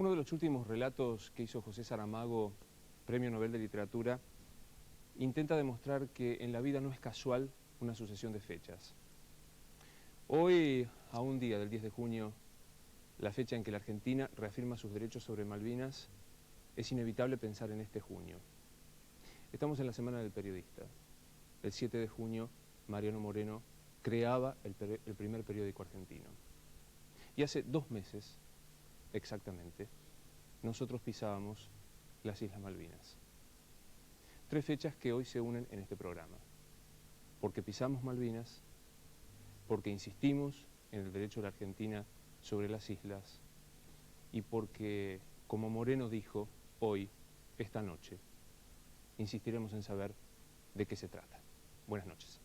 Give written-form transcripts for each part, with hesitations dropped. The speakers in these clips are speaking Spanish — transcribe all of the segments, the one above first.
Uno de los últimos relatos que hizo José Saramago, Premio Nobel de Literatura, intenta demostrar que en la vida no es casual una sucesión de fechas. Hoy, a un día del 10 de junio, la fecha en que la Argentina reafirma sus derechos sobre Malvinas, es inevitable pensar en este junio. Estamos en la Semana del Periodista. El 7 de junio, Mariano Moreno creaba el primer periódico argentino. Y hace 2 meses, exactamente, nosotros pisábamos las Islas Malvinas. 3 fechas que hoy se unen en este programa. Porque pisamos Malvinas, porque insistimos en el derecho de la Argentina sobre las islas y porque, como Moreno dijo hoy, esta noche, insistiremos en saber de qué se trata. Buenas noches.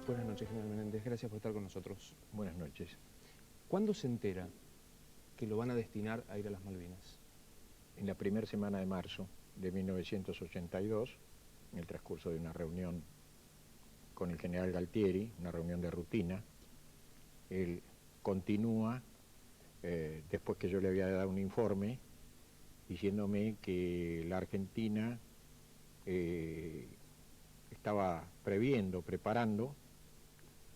Buenas noches, general Menéndez. Gracias por estar con nosotros. Buenas noches. ¿Cuándo se entera que lo van a destinar a ir a las Malvinas? En la primera semana de marzo de 1982, en el transcurso de una reunión con el general Galtieri, una reunión de rutina, él continúa, después que yo le había dado un informe, diciéndome que la Argentina estaba preparando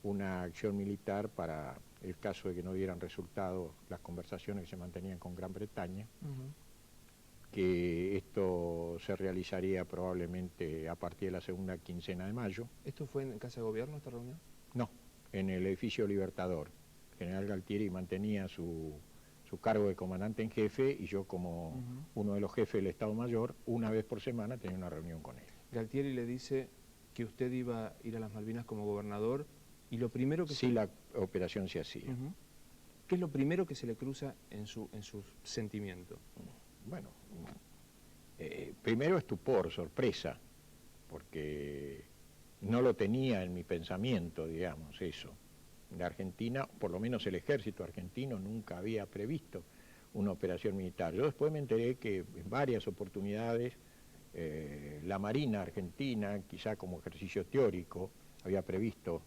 una acción militar para el caso de que no dieran resultado las conversaciones que se mantenían con Gran Bretaña, que esto se realizaría probablemente a partir de la segunda quincena de mayo. ¿Esto fue en Casa de Gobierno, esta reunión? No, en el edificio Libertador. El general Galtieri mantenía su cargo de comandante en jefe y yo, como uno de los jefes del Estado Mayor, una vez por semana tenía una reunión con él. Galtieri le dice que usted iba a ir a las Malvinas como gobernador y lo primero que... Sí, la operación se hacía. ¿Qué es lo primero que se le cruza en su sentimiento? Bueno, primero estupor, sorpresa, porque no lo tenía en mi pensamiento, digamos, eso. La Argentina, por lo menos el ejército argentino, nunca había previsto una operación militar. Yo después me enteré que en varias oportunidades la Marina Argentina, quizá como ejercicio teórico, había previsto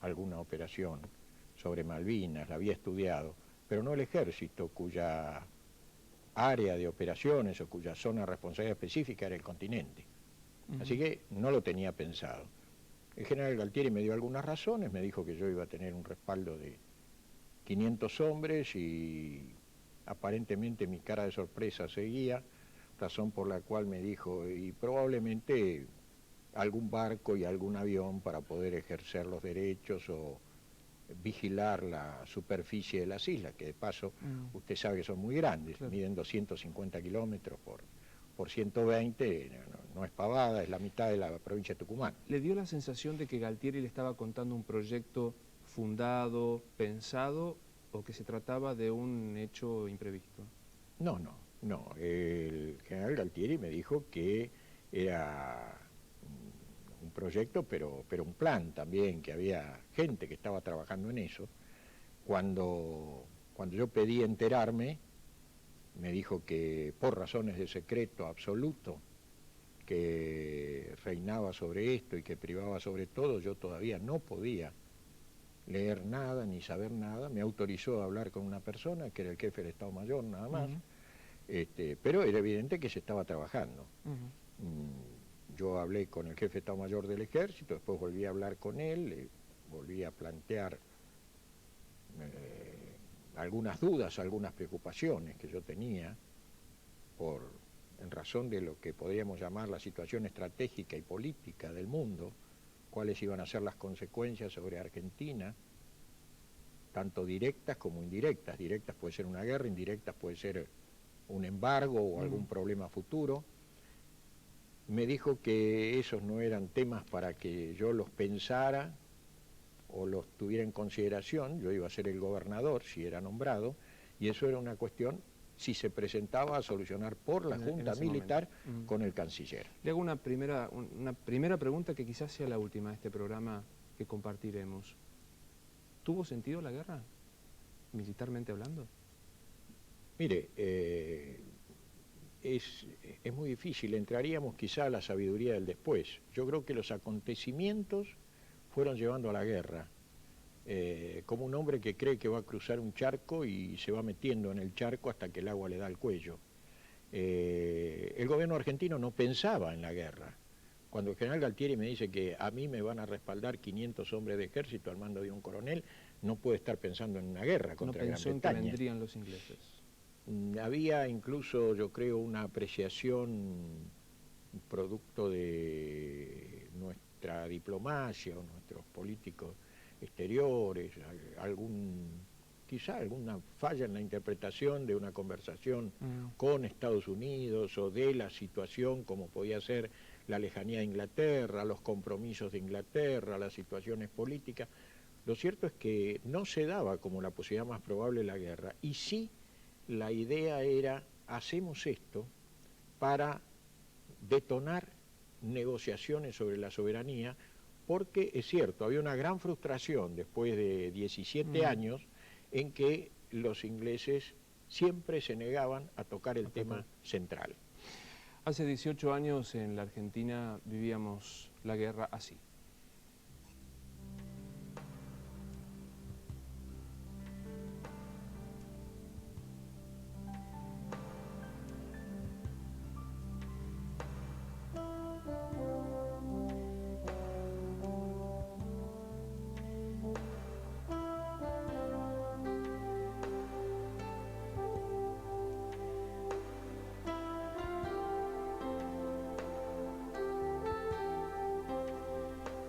alguna operación sobre Malvinas, la había estudiado, pero no el ejército, cuya área de operaciones o cuya zona de responsabilidad específica era el continente. Así que no lo tenía pensado. El general Galtieri me dio algunas razones, me dijo que yo iba a tener un respaldo de 500 hombres y aparentemente mi cara de sorpresa seguía, razón por la cual me dijo, y probablemente algún barco y algún avión para poder ejercer los derechos o vigilar la superficie de las islas, que de paso usted sabe que son muy grandes, claro. Miden 250 kilómetros por 120, no es pavada, es la mitad de la provincia de Tucumán. ¿Le dio la sensación de que Galtieri le estaba contando un proyecto fundado, pensado, o que se trataba de un hecho imprevisto? No. El general Galtieri me dijo que era un proyecto, pero un plan también, que había gente que estaba trabajando en eso. Cuando yo pedí enterarme, me dijo que por razones de secreto absoluto que reinaba sobre esto y que privaba sobre todo, yo todavía no podía leer nada ni saber nada. Me autorizó a hablar con una persona que era el jefe del Estado Mayor, nada más. Pero era evidente que se estaba trabajando. Yo hablé con el jefe de Estado Mayor del Ejército, después volví a hablar con él, le volví a plantear algunas dudas, algunas preocupaciones que yo tenía en razón de lo que podríamos llamar la situación estratégica y política del mundo, cuáles iban a ser las consecuencias sobre Argentina, tanto directas como indirectas. Directas puede ser una guerra, indirectas puede ser un embargo o algún problema futuro. Me dijo que esos no eran temas para que yo los pensara o los tuviera en consideración. Yo iba a ser el gobernador si era nombrado, y eso era una cuestión si se presentaba a solucionar por la Junta Militar con el canciller. Le hago una primera pregunta que quizás sea la última de este programa que compartiremos. ¿Tuvo sentido la guerra, militarmente hablando? Mire, es muy difícil, entraríamos quizá a la sabiduría del después. Yo creo que los acontecimientos fueron llevando a la guerra, como un hombre que cree que va a cruzar un charco y se va metiendo en el charco hasta que el agua le da al cuello. El gobierno argentino no pensaba en la guerra. Cuando el general Galtieri me dice que a mí me van a respaldar 500 hombres de ejército al mando de un coronel, no puede estar pensando en una guerra contra Gran Bretaña. ¿No pensó en que vendrían los ingleses? Había incluso, yo creo, una apreciación producto de nuestra diplomacia o nuestros políticos exteriores, quizá alguna falla en la interpretación de una conversación con Estados Unidos o de la situación como podía ser la lejanía de Inglaterra, los compromisos de Inglaterra, las situaciones políticas. Lo cierto es que no se daba como la posibilidad más probable la guerra, y sí la idea era, hacemos esto para detonar negociaciones sobre la soberanía, porque es cierto, había una gran frustración después de 17 años en que los ingleses siempre se negaban a tocar el tema central. Hace 18 años en la Argentina vivíamos la guerra así.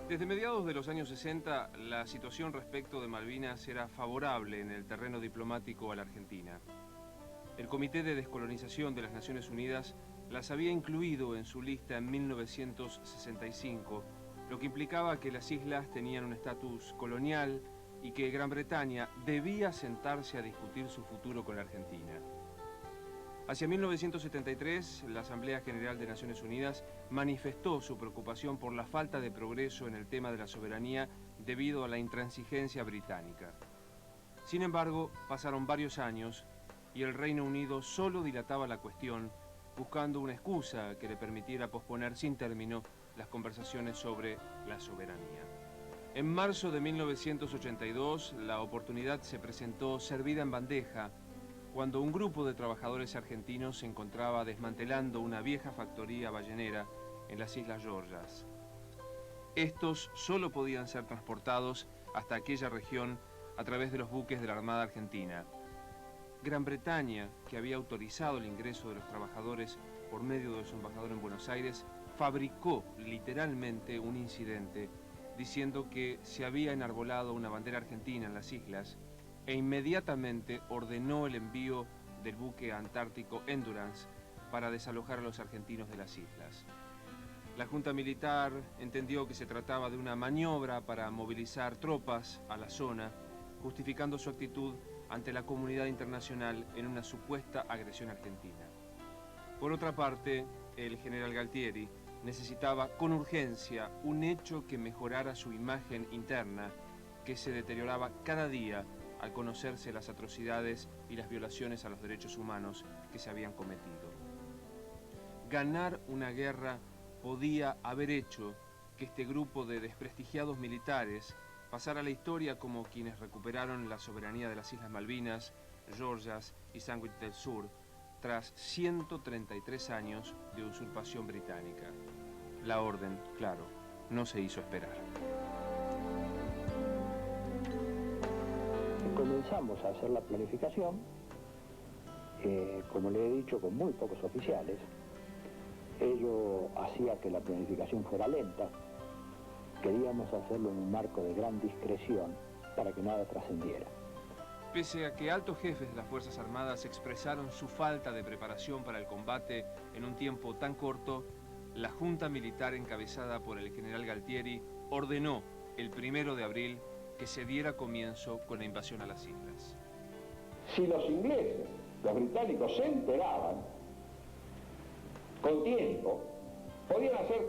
Desde mediados de los años 60, la situación respecto de Malvinas era favorable en el terreno diplomático a la Argentina. El Comité de Descolonización de las Naciones Unidas las había incluido en su lista en 1965, lo que implicaba que las islas tenían un estatus colonial y que Gran Bretaña debía sentarse a discutir su futuro con la Argentina. Hacia 1973, la Asamblea General de Naciones Unidas manifestó su preocupación por la falta de progreso en el tema de la soberanía debido a la intransigencia británica. Sin embargo, pasaron varios años y el Reino Unido solo dilataba la cuestión, buscando una excusa que le permitiera posponer sin término las conversaciones sobre la soberanía. En marzo de 1982, la oportunidad se presentó servida en bandeja, cuando un grupo de trabajadores argentinos se encontraba desmantelando una vieja factoría ballenera en las Islas Georgias. Estos solo podían ser transportados hasta aquella región a través de los buques de la Armada Argentina. Gran Bretaña, que había autorizado el ingreso de los trabajadores por medio de su embajador en Buenos Aires, fabricó literalmente un incidente diciendo que se había enarbolado una bandera argentina en las islas e inmediatamente ordenó el envío del buque antártico Endurance para desalojar a los argentinos de las islas. La Junta Militar entendió que se trataba de una maniobra para movilizar tropas a la zona, justificando su actitud ante la comunidad internacional en una supuesta agresión argentina. Por otra parte, el general Galtieri necesitaba con urgencia un hecho que mejorara su imagen interna, que se deterioraba cada día al conocerse las atrocidades y las violaciones a los derechos humanos que se habían cometido. Ganar una guerra podía haber hecho que este grupo de desprestigiados militares pasara a la historia como quienes recuperaron la soberanía de las Islas Malvinas, Georgias y Sandwich del Sur, tras 133 años de usurpación británica. La orden, claro, no se hizo esperar. Comenzamos a hacer la planificación, como le he dicho, con muy pocos oficiales. Ello hacía que la planificación fuera lenta. Queríamos hacerlo en un marco de gran discreción para que nada trascendiera. Pese a que altos jefes de las Fuerzas Armadas expresaron su falta de preparación para el combate en un tiempo tan corto, la Junta Militar encabezada por el general Galtieri ordenó el 1 de abril que se diera comienzo con la invasión a las islas. Si los ingleses los británicos se enteraban, con tiempo, podían hacer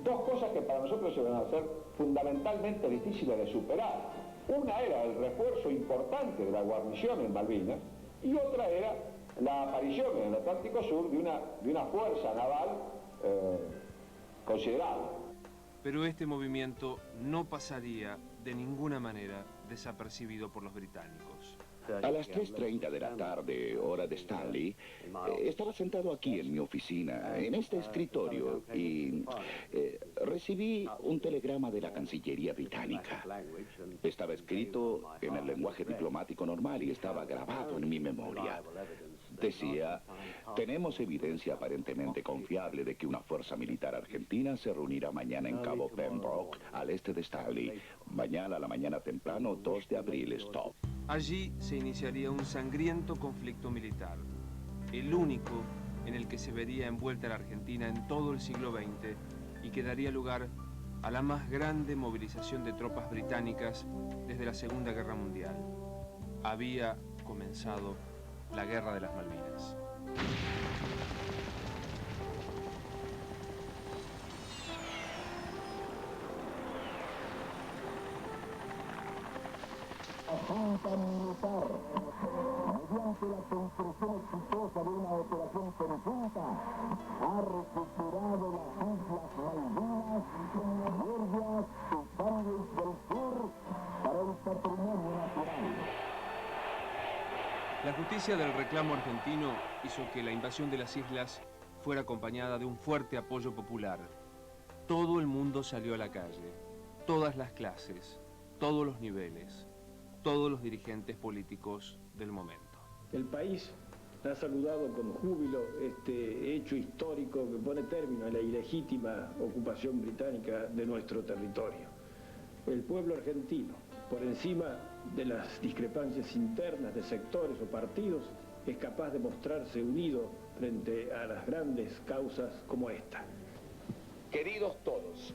dos cosas que para nosotros iban a ser fundamentalmente difíciles de superar. Una era el refuerzo importante de la guarnición en Malvinas y otra era la aparición en el Atlántico Sur de una fuerza naval considerable. Pero este movimiento no pasaría de ninguna manera desapercibido por los británicos. A las 3:30 de la tarde, hora de Stanley, estaba sentado aquí en mi oficina, en este escritorio, y recibí un telegrama de la Cancillería británica. Estaba escrito en el lenguaje diplomático normal y estaba grabado en mi memoria. Decía: tenemos evidencia aparentemente confiable de que una fuerza militar argentina se reunirá mañana en Cabo Pembroke, al este de Stanley. Mañana a la mañana temprano, 2 de abril, stop. Allí se iniciaría un sangriento conflicto militar, el único en el que se vería envuelta la Argentina en todo el siglo XX y que daría lugar a la más grande movilización de tropas británicas desde la Segunda Guerra Mundial. Había comenzado la Guerra de las Malvinas. Junta militar, mediante la conclusión exitosa de una operación conjunta, ha recuperado las Islas Malvinas, Georgias y Sandwich del Sur para el patrimonio natural. La justicia del reclamo argentino hizo que la invasión de las islas fuera acompañada de un fuerte apoyo popular. Todo el mundo salió a la calle, todas las clases, todos los niveles, todos los dirigentes políticos del momento. El país ha saludado con júbilo este hecho histórico que pone término a la ilegítima ocupación británica de nuestro territorio. El pueblo argentino, por encima de las discrepancias internas de sectores o partidos, es capaz de mostrarse unido frente a las grandes causas como esta. Queridos todos,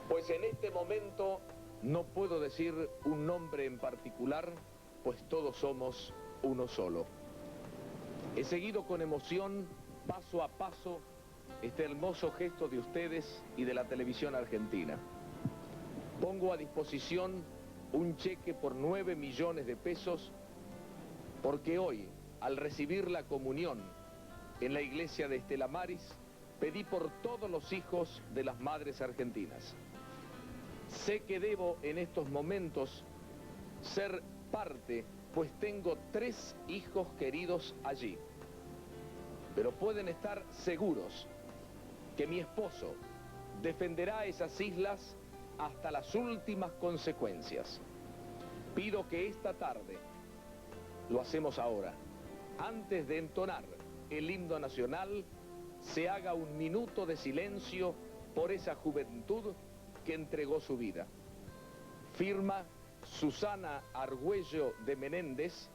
pues en este momento no puedo decir un nombre en particular, pues todos somos uno solo. He seguido con emoción, paso a paso, este hermoso gesto de ustedes y de la televisión argentina. Pongo a disposición un cheque por 9 millones de pesos, porque hoy, al recibir la comunión en la iglesia de Estela Maris, pedí por todos los hijos de las madres argentinas. Sé que debo en estos momentos ser parte, pues tengo 3 hijos queridos allí. Pero pueden estar seguros que mi esposo defenderá esas islas hasta las últimas consecuencias. Pido que esta tarde, lo hacemos ahora, antes de entonar el himno nacional, se haga un minuto de silencio por esa juventud que entregó su vida. Firma Susana Argüello de Menéndez,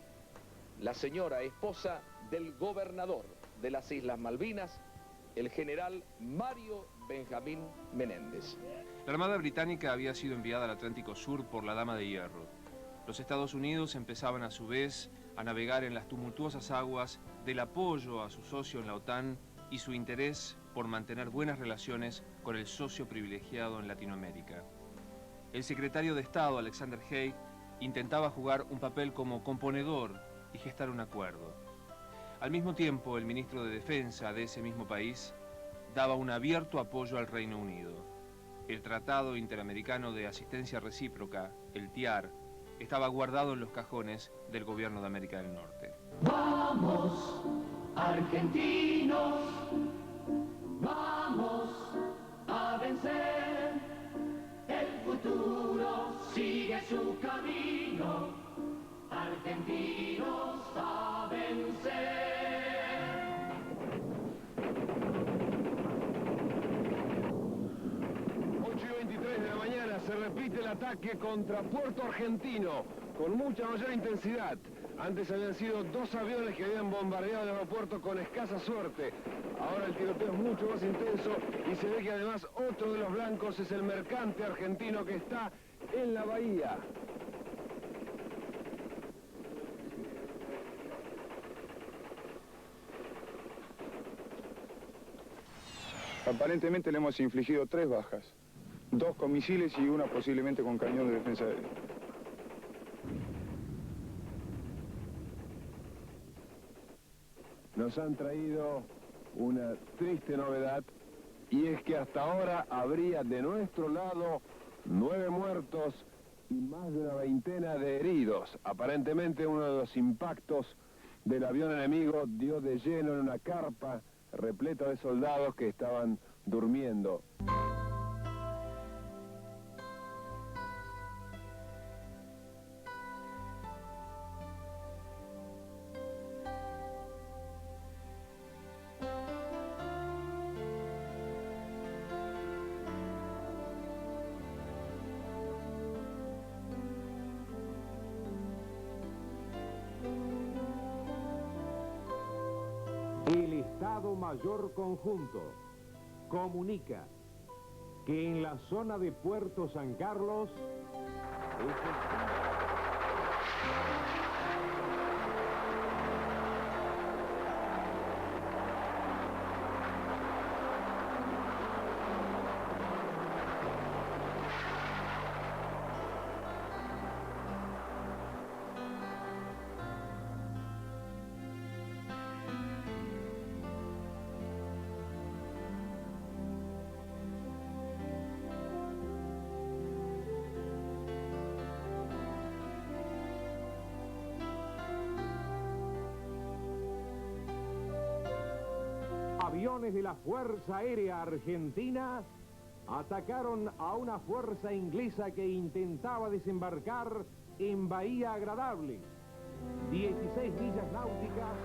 la señora esposa del gobernador de las Islas Malvinas, el general Mario Benjamín Menéndez. La Armada Británica había sido enviada al Atlántico Sur por la Dama de Hierro. Los Estados Unidos empezaban a su vez a navegar en las tumultuosas aguas del apoyo a su socio en la OTAN y su interés por mantener buenas relaciones con el socio privilegiado en Latinoamérica. El secretario de Estado, Alexander Haig, intentaba jugar un papel como componedor y gestar un acuerdo. Al mismo tiempo, el ministro de Defensa de ese mismo país daba un abierto apoyo al Reino Unido. El Tratado Interamericano de Asistencia Recíproca, el TIAR, estaba guardado en los cajones del gobierno de América del Norte. Vamos, argentinos, vamos a vencer. El futuro sigue su camino. Argentinos a vencer. 8:23 de la mañana se repite el ataque contra Puerto Argentino con mucha mayor intensidad. Antes habían sido 2 aviones que habían bombardeado el aeropuerto con escasa suerte. Ahora el tiroteo es mucho más intenso y se ve que además otro de los blancos es el mercante argentino que está en la bahía. Aparentemente le hemos infligido 3 bajas, 2 con misiles y una posiblemente con cañón de defensa aérea. Nos han traído una triste novedad, y es que hasta ahora habría de nuestro lado 9 muertos y más de una veintena de heridos. Aparentemente uno de los impactos del avión enemigo dio de lleno en una carpa repleta de soldados que estaban durmiendo. El Estado Mayor Conjunto comunica que en la zona de Puerto San Carlos aviones de la Fuerza Aérea Argentina atacaron a una fuerza inglesa que intentaba desembarcar en Bahía Agradable, 16 millas náuticas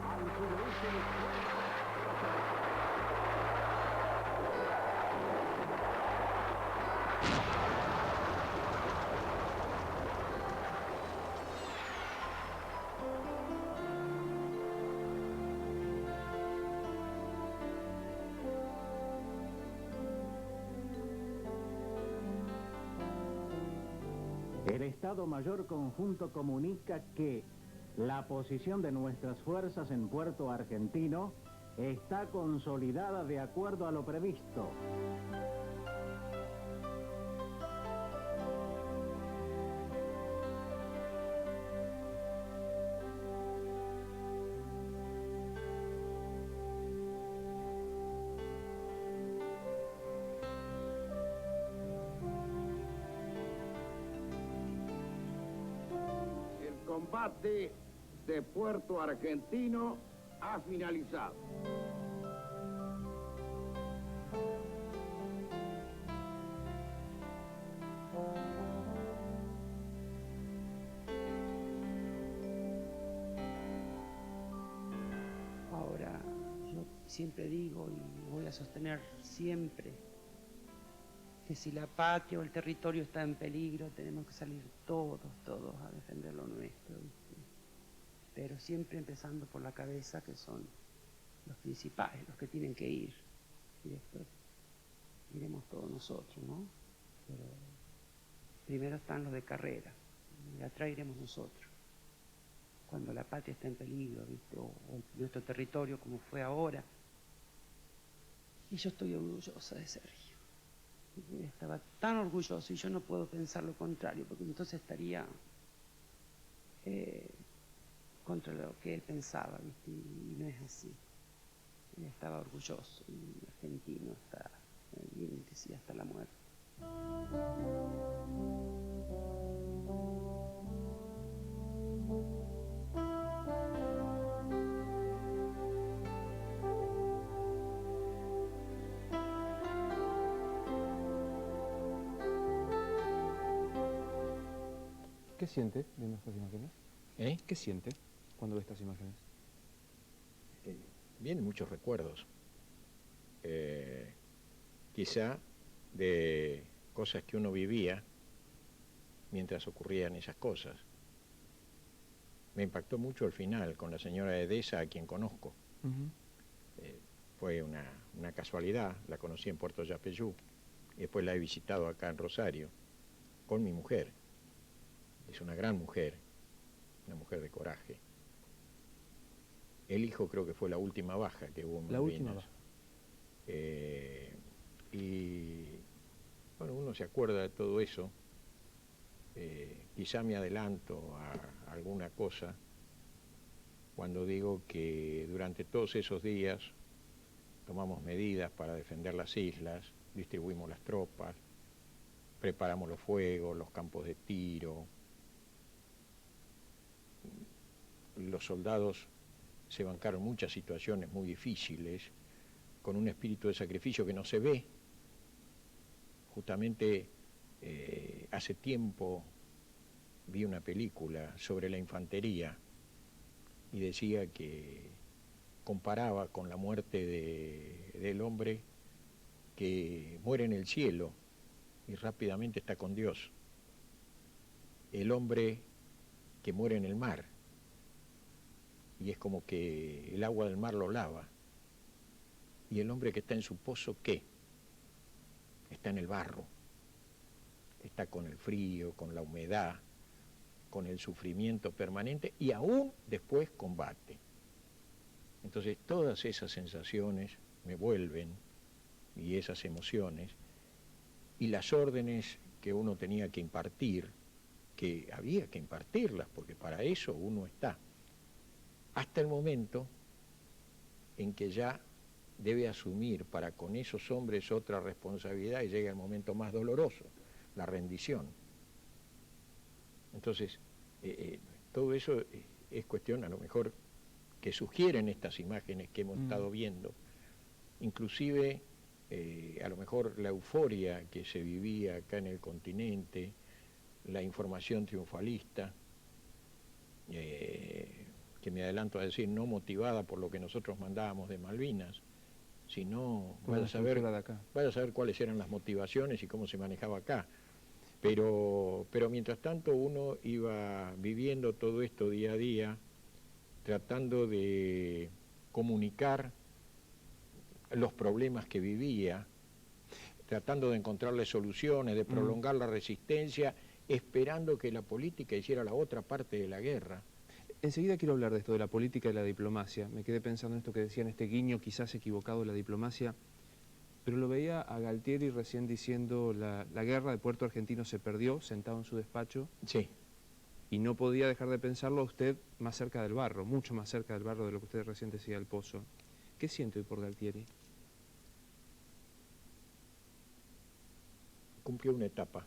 al suroeste de... El Estado Mayor Conjunto comunica que la posición de nuestras fuerzas en Puerto Argentino está consolidada de acuerdo a lo previsto. El combate de Puerto Argentino ha finalizado. Ahora, yo siempre digo y voy a sostener siempre que si la patria o el territorio está en peligro, tenemos que salir todos a defender lo nuestro, ¿viste? Pero siempre empezando por la cabeza, que son los principales, los que tienen que ir. Y después iremos todos nosotros, ¿no? Pero primero están los de carrera, y atrás iremos nosotros. Cuando la patria está en peligro, ¿viste? O nuestro territorio, como fue ahora. Y yo estoy orgullosa de Sergio. Estaba tan orgulloso y yo no puedo pensar lo contrario, porque entonces estaría contra lo que él pensaba, ¿viste? Y no es así. Él estaba orgulloso, y argentino hasta el límite, sí, hasta la muerte. ¿Qué siente viendo estas imágenes? ¿Qué siente cuando ve estas imágenes? Vienen muchos recuerdos. Quizá de cosas que uno vivía mientras ocurrían esas cosas. Me impactó mucho el final con la señora Edesa, a quien conozco. Fue una casualidad, la conocí en Puerto Yapeyú y después la he visitado acá en Rosario con mi mujer. Es una gran mujer, una mujer de coraje. El hijo creo que fue la última baja que hubo en Malvinas. La última baja. Y bueno, uno se acuerda de todo eso. Quizá me adelanto a alguna cosa cuando digo que durante todos esos días tomamos medidas para defender las islas, distribuimos las tropas, preparamos los fuegos, los campos de tiro. Los soldados se bancaron muchas situaciones muy difíciles, con un espíritu de sacrificio que no se ve. Justamente hace tiempo vi una película sobre la infantería y decía que comparaba con la muerte del hombre que muere en el cielo y rápidamente está con Dios. El hombre que muere en el mar y es como que el agua del mar lo lava. Y el hombre que está en su pozo, ¿qué? Está en el barro, está con el frío, con la humedad, con el sufrimiento permanente y aún después combate. Entonces todas esas sensaciones me vuelven y esas emociones y las órdenes que uno tenía que impartir, que había que impartirlas porque para eso uno está, hasta el momento en que ya debe asumir para con esos hombres otra responsabilidad y llega el momento más doloroso, la rendición. Entonces, todo eso es cuestión a lo mejor que sugieren estas imágenes que hemos estado viendo, inclusive a lo mejor la euforia que se vivía acá en el continente, la información triunfalista, que me adelanto a decir, no motivada por lo que nosotros mandábamos de Malvinas, sino vaya a saber cuáles eran las motivaciones y cómo se manejaba acá. Pero mientras tanto uno iba viviendo todo esto día a día, tratando de comunicar los problemas que vivía, tratando de encontrarle soluciones, de prolongar la resistencia, esperando que la política hiciera la otra parte de la guerra. Enseguida quiero hablar de esto, de la política y la diplomacia. Me quedé pensando en esto que decían, este guiño quizás equivocado de la diplomacia, pero lo veía a Galtieri recién diciendo la guerra de Puerto Argentino se perdió, sentado en su despacho. Sí. Y no podía dejar de pensarlo a usted más cerca del barro, mucho más cerca del barro de lo que usted recién decía del Pozo. ¿Qué siente hoy por Galtieri? Cumplió una etapa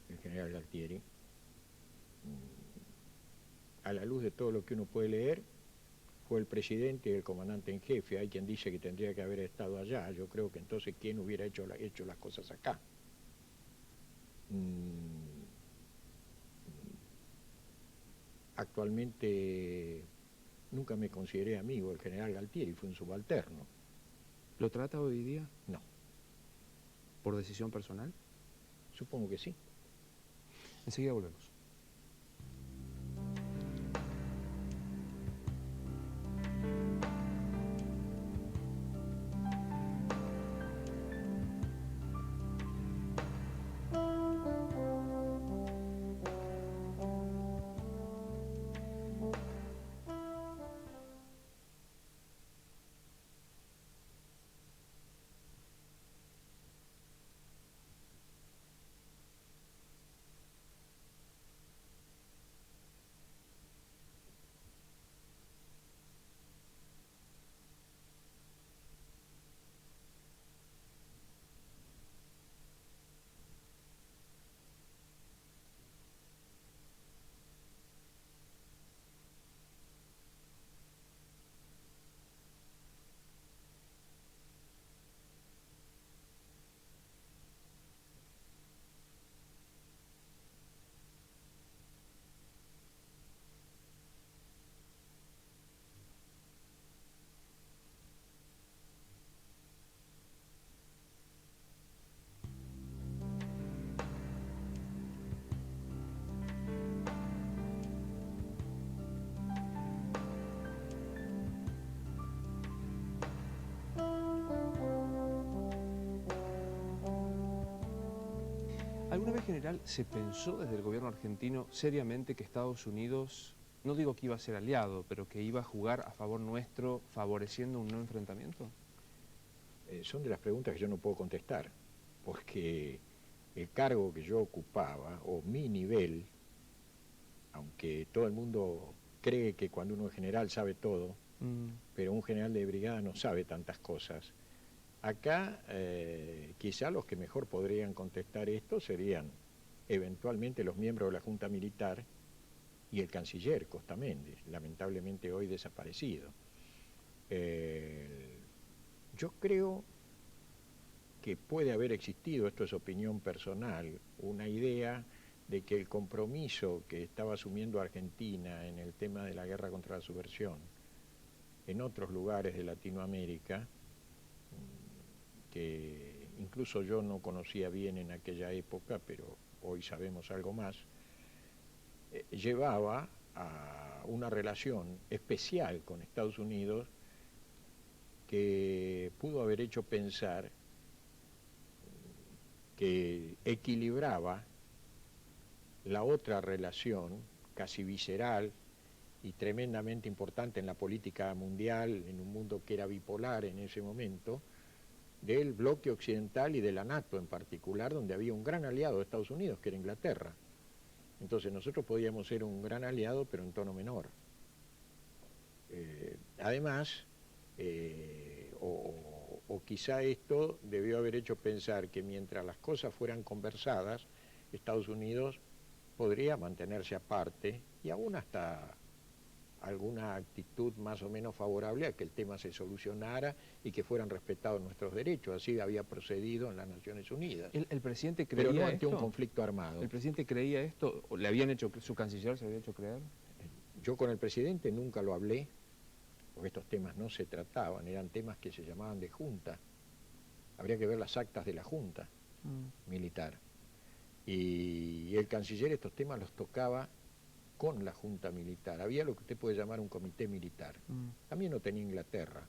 el general Galtieri. A la luz de todo lo que uno puede leer, fue el presidente y el comandante en jefe. Hay quien dice que tendría que haber estado allá. Yo creo que entonces, ¿quién hubiera hecho las cosas acá? Actualmente nunca me consideré amigo del general Galtieri, fue un subalterno. ¿Lo trata hoy día? No. ¿Por decisión personal? Supongo que sí. Enseguida volvemos. ¿Alguna vez, general, se pensó desde el gobierno argentino seriamente que Estados Unidos, no digo que iba a ser aliado, pero que iba a jugar a favor nuestro, favoreciendo un no enfrentamiento? son de las preguntas que yo no puedo contestar, porque el cargo que yo ocupaba, o mi nivel, aunque todo el mundo cree que cuando uno es general sabe todo, pero un general de brigada no sabe tantas cosas. Acá quizá los que mejor podrían contestar esto serían eventualmente los miembros de la Junta Militar y el canciller Costa Méndez, lamentablemente hoy desaparecido. Yo creo que puede haber existido, esto es opinión personal, una idea de que el compromiso que estaba asumiendo Argentina en el tema de la guerra contra la subversión en otros lugares de Latinoamérica, que incluso yo no conocía bien en aquella época, pero hoy sabemos algo más, llevaba a una relación especial con Estados Unidos que pudo haber hecho pensar que equilibraba la otra relación casi visceral y tremendamente importante en la política mundial, en un mundo que era bipolar en ese momento, del bloque occidental y de la NATO en particular, donde había un gran aliado de Estados Unidos, que era Inglaterra. Entonces nosotros podíamos ser un gran aliado, pero en tono menor. Además, o quizá esto debió haber hecho pensar que mientras las cosas fueran conversadas, Estados Unidos podría mantenerse aparte y aún hasta alguna actitud más o menos favorable a que el tema se solucionara y que fueran respetados nuestros derechos. Así había procedido en las Naciones Unidas. ¿El presidente creía pero no ante esto? un conflicto armado. ¿El presidente creía esto? ¿O le habían hecho, su canciller se había hecho creer? Yo con el presidente nunca lo hablé, porque estos temas no se trataban, eran temas que se llamaban de junta. Habría que ver las actas de la junta militar. Y el canciller estos temas los tocaba con la junta militar. Había lo que usted puede llamar un comité militar. También lo tenía Inglaterra,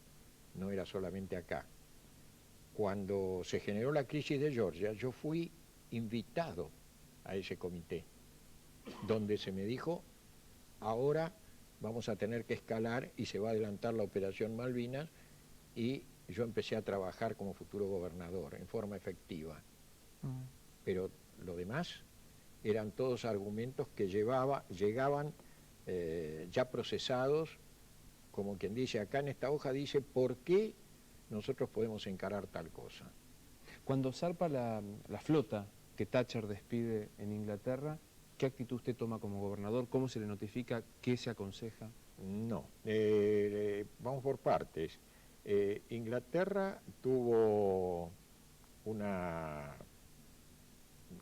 no era solamente acá. Cuando se generó la crisis de Georgia, yo fui invitado a ese comité, donde se me dijo, ahora vamos a tener que escalar y se va a adelantar la operación Malvinas, y yo empecé a trabajar como futuro gobernador en forma efectiva. Pero lo demás eran todos argumentos que llegaban ya procesados, como quien dice, acá en esta hoja dice por qué nosotros podemos encarar tal cosa. Cuando zarpa la flota que Thatcher despide en Inglaterra, ¿qué actitud usted toma como gobernador? ¿Cómo se le notifica? ¿Qué se aconseja? No, vamos por partes. Inglaterra tuvo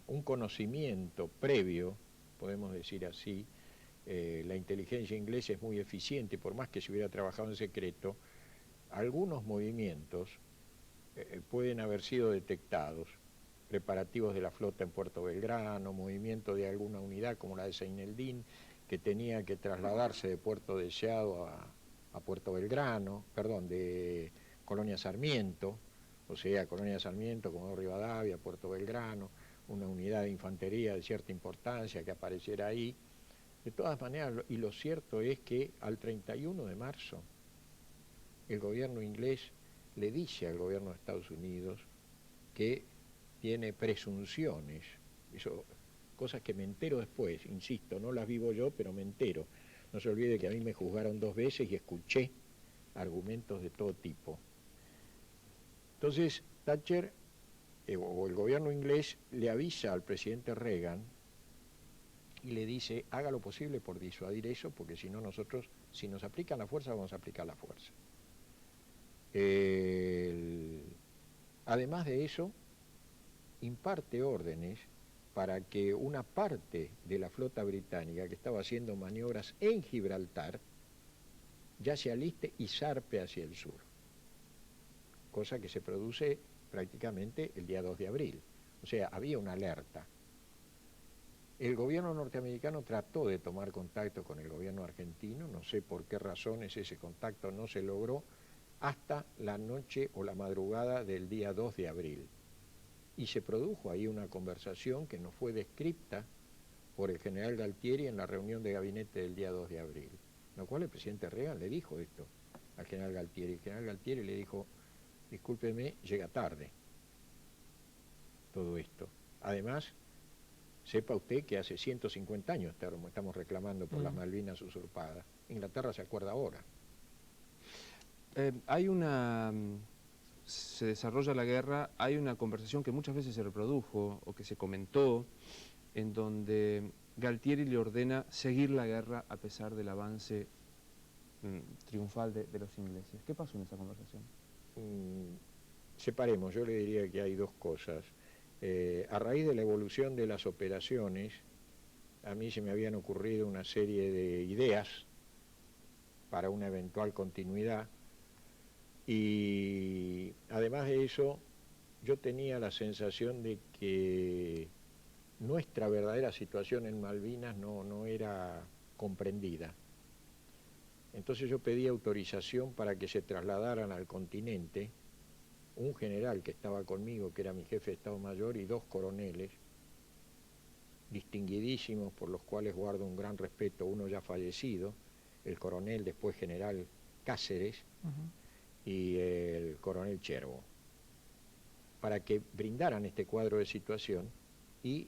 un conocimiento previo, podemos decir así. La inteligencia inglesa es muy eficiente, por más que se hubiera trabajado en secreto, algunos movimientos pueden haber sido detectados, preparativos de la flota en Puerto Belgrano, movimiento de alguna unidad como la de Seineldín, que tenía que trasladarse de Puerto Deseado a Puerto Belgrano, perdón, de Colonia Sarmiento, o sea, Colonia Sarmiento, Comodoro Rivadavia, Puerto Belgrano, una unidad de infantería de cierta importancia que apareciera ahí. De todas maneras, y lo cierto es que al 31 de marzo, el gobierno inglés le dice al gobierno de Estados Unidos que tiene presunciones, eso, cosas que me entero después, insisto, no las vivo yo, pero me entero. No se olvide que a mí me juzgaron 2 veces y escuché argumentos de todo tipo. Entonces, Thatcher, o el gobierno inglés, le avisa al presidente Reagan y le dice, haga lo posible por disuadir eso, porque si no nosotros, si nos aplican la fuerza, vamos a aplicar la fuerza. Además de eso, imparte órdenes para que una parte de la flota británica que estaba haciendo maniobras en Gibraltar ya se aliste y zarpe hacia el sur, cosa que se produce prácticamente el día 2 de abril. O sea, había una alerta. El gobierno norteamericano trató de tomar contacto con el gobierno argentino, no sé por qué razones ese contacto no se logró, hasta la noche o la madrugada del día 2 de abril. Y se produjo ahí una conversación que nos fue descripta por el general Galtieri en la reunión de gabinete del día 2 de abril, lo cual el presidente Reagan le dijo esto al general Galtieri. El general Galtieri le dijo, discúlpeme, llega tarde todo esto. Además, sepa usted que hace 150 años estamos reclamando por las Malvinas usurpadas. Inglaterra se acuerda ahora. Se desarrolla la guerra, hay una conversación que muchas veces se reprodujo o que se comentó, en donde Galtieri le ordena seguir la guerra a pesar del avance triunfal de los ingleses. ¿Qué pasó en esa conversación? Separemos, yo le diría que hay dos cosas. A raíz de la evolución de las operaciones, a mí se me habían ocurrido una serie de ideas para una eventual continuidad, y además de eso, yo tenía la sensación de que nuestra verdadera situación en Malvinas no era comprendida. Entonces yo pedí autorización para que se trasladaran al continente un general que estaba conmigo, que era mi jefe de Estado Mayor, y dos coroneles, distinguidísimos, por los cuales guardo un gran respeto, uno ya fallecido, el coronel, después general Cáceres, y el coronel Cherbo, para que brindaran este cuadro de situación y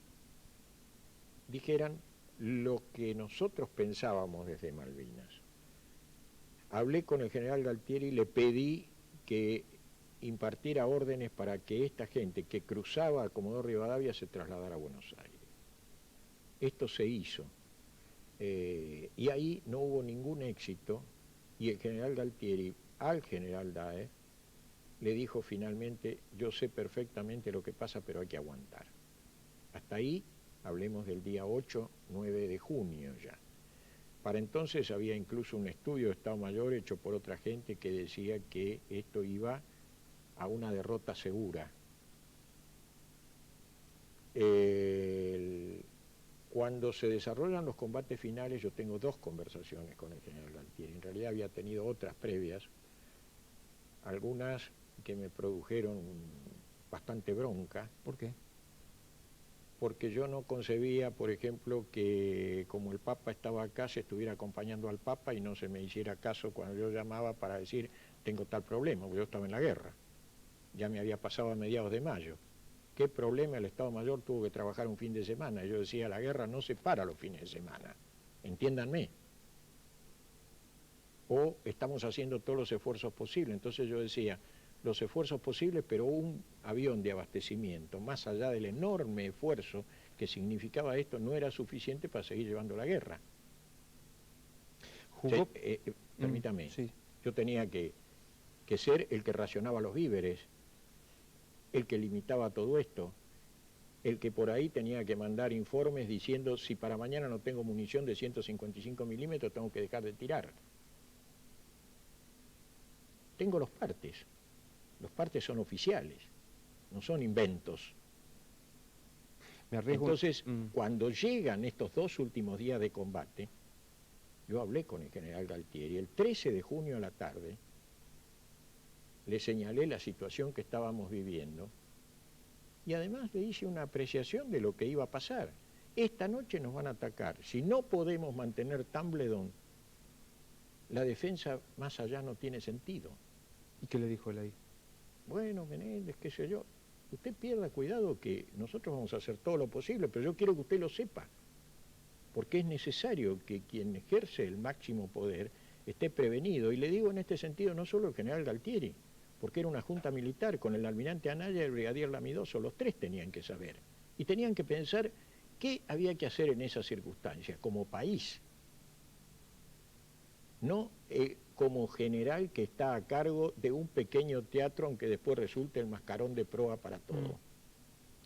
dijeran lo que nosotros pensábamos desde Malvinas. Hablé con el general Galtieri y le pedí que impartiera órdenes para que esta gente que cruzaba a Comodoro Rivadavia se trasladara a Buenos Aires. Esto se hizo, y ahí no hubo ningún éxito, y el general Galtieri al general Daer le dijo finalmente: yo sé perfectamente lo que pasa, pero hay que aguantar. Hasta ahí, hablemos del día 8, 9 de junio ya. Para entonces había incluso un estudio de Estado Mayor hecho por otra gente que decía que esto iba a una derrota segura. Cuando se desarrollan los combates finales, yo tengo dos conversaciones con el general Galtieri. En realidad había tenido otras previas, algunas que me produjeron bastante bronca. ¿Por qué? Porque yo no concebía, por ejemplo, que como el Papa estaba acá, se estuviera acompañando al Papa y no se me hiciera caso cuando yo llamaba para decir: tengo tal problema, porque yo estaba en la guerra. Ya me había pasado a mediados de mayo. ¿Qué problema? El Estado Mayor tuvo que trabajar un fin de semana. Yo decía: la guerra no se para los fines de semana, entiéndanme. O estamos haciendo todos los esfuerzos posibles. Entonces yo decía: los esfuerzos posibles, pero un avión de abastecimiento, más allá del enorme esfuerzo que significaba esto, no era suficiente para seguir llevando la guerra. Permítame, yo tenía que ser el que racionaba los víveres, el que limitaba todo esto, el que por ahí tenía que mandar informes diciendo: si para mañana no tengo munición de 155 milímetros, tengo que dejar de tirar. Tengo los partes son oficiales, no son inventos. Entonces, cuando llegan estos dos últimos días de combate, yo hablé con el general Galtieri, el 13 de junio a la tarde, le señalé la situación que estábamos viviendo y además le hice una apreciación de lo que iba a pasar. Esta noche nos van a atacar. Si no podemos mantener Tambledon, la defensa más allá no tiene sentido. ¿Y qué le dijo él ahí? Bueno, Menéndez, qué sé yo, usted pierda cuidado que nosotros vamos a hacer todo lo posible, pero yo quiero que usted lo sepa, porque es necesario que quien ejerce el máximo poder esté prevenido. Y le digo en este sentido no solo el general Galtieri, porque era una junta militar con el almirante Anaya y el brigadier Lamidoso, los tres tenían que saber. Y tenían que pensar qué había que hacer en esas circunstancias, como país. No como general que está a cargo de un pequeño teatro, aunque después resulte el mascarón de proa para todo.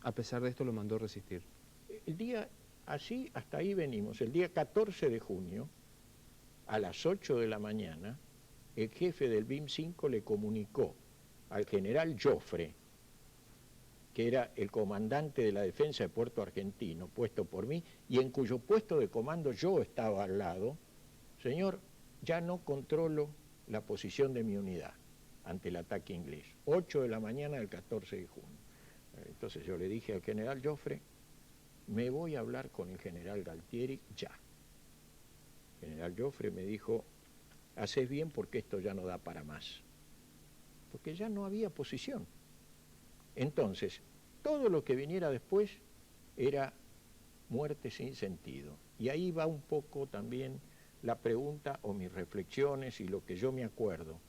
A pesar de esto lo mandó resistir. El día, así, hasta ahí venimos. El día 14 de junio, a las 8 de la mañana, el jefe del BIM 5 le comunicó al general Joffre, que era el comandante de la defensa de Puerto Argentino, puesto por mí, y en cuyo puesto de comando yo estaba al lado: señor, ya no controlo la posición de mi unidad ante el ataque inglés. 8 de la mañana del 14 de junio. Entonces yo le dije al general Joffre: me voy a hablar con el general Galtieri ya. El general Joffre me dijo: haces bien porque esto ya no da para más. porque ya no había posición. Entonces, todo lo que viniera después era muerte sin sentido. Y ahí va un poco también la pregunta o mis reflexiones y lo que yo me acuerdo.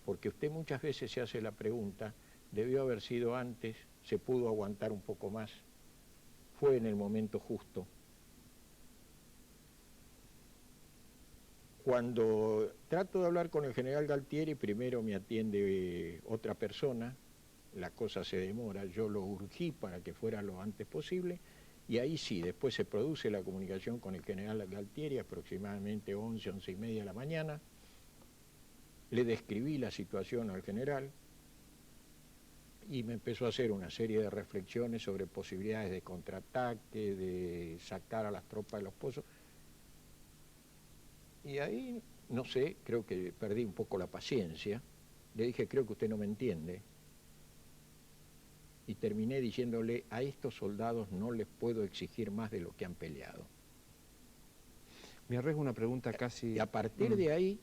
Porque usted muchas veces se hace la pregunta, debió haber sido antes, se pudo aguantar un poco más, fue en el momento justo. Cuando trato de hablar con el general Galtieri, primero me atiende otra persona, la cosa se demora, yo lo urgí para que fuera lo antes posible, y ahí sí, después se produce la comunicación con el general Galtieri, aproximadamente 11, 11 y media de la mañana. Le describí la situación al general y me empezó a hacer una serie de reflexiones sobre posibilidades de contraataque, de sacar a las tropas de los pozos. Y ahí, no sé, creo que perdí un poco la paciencia. Le dije, creo que usted no me entiende. Y terminé diciéndole, a estos soldados no les puedo exigir más de lo que han peleado. Me arriesgo una pregunta casi... Y a partir de ahí,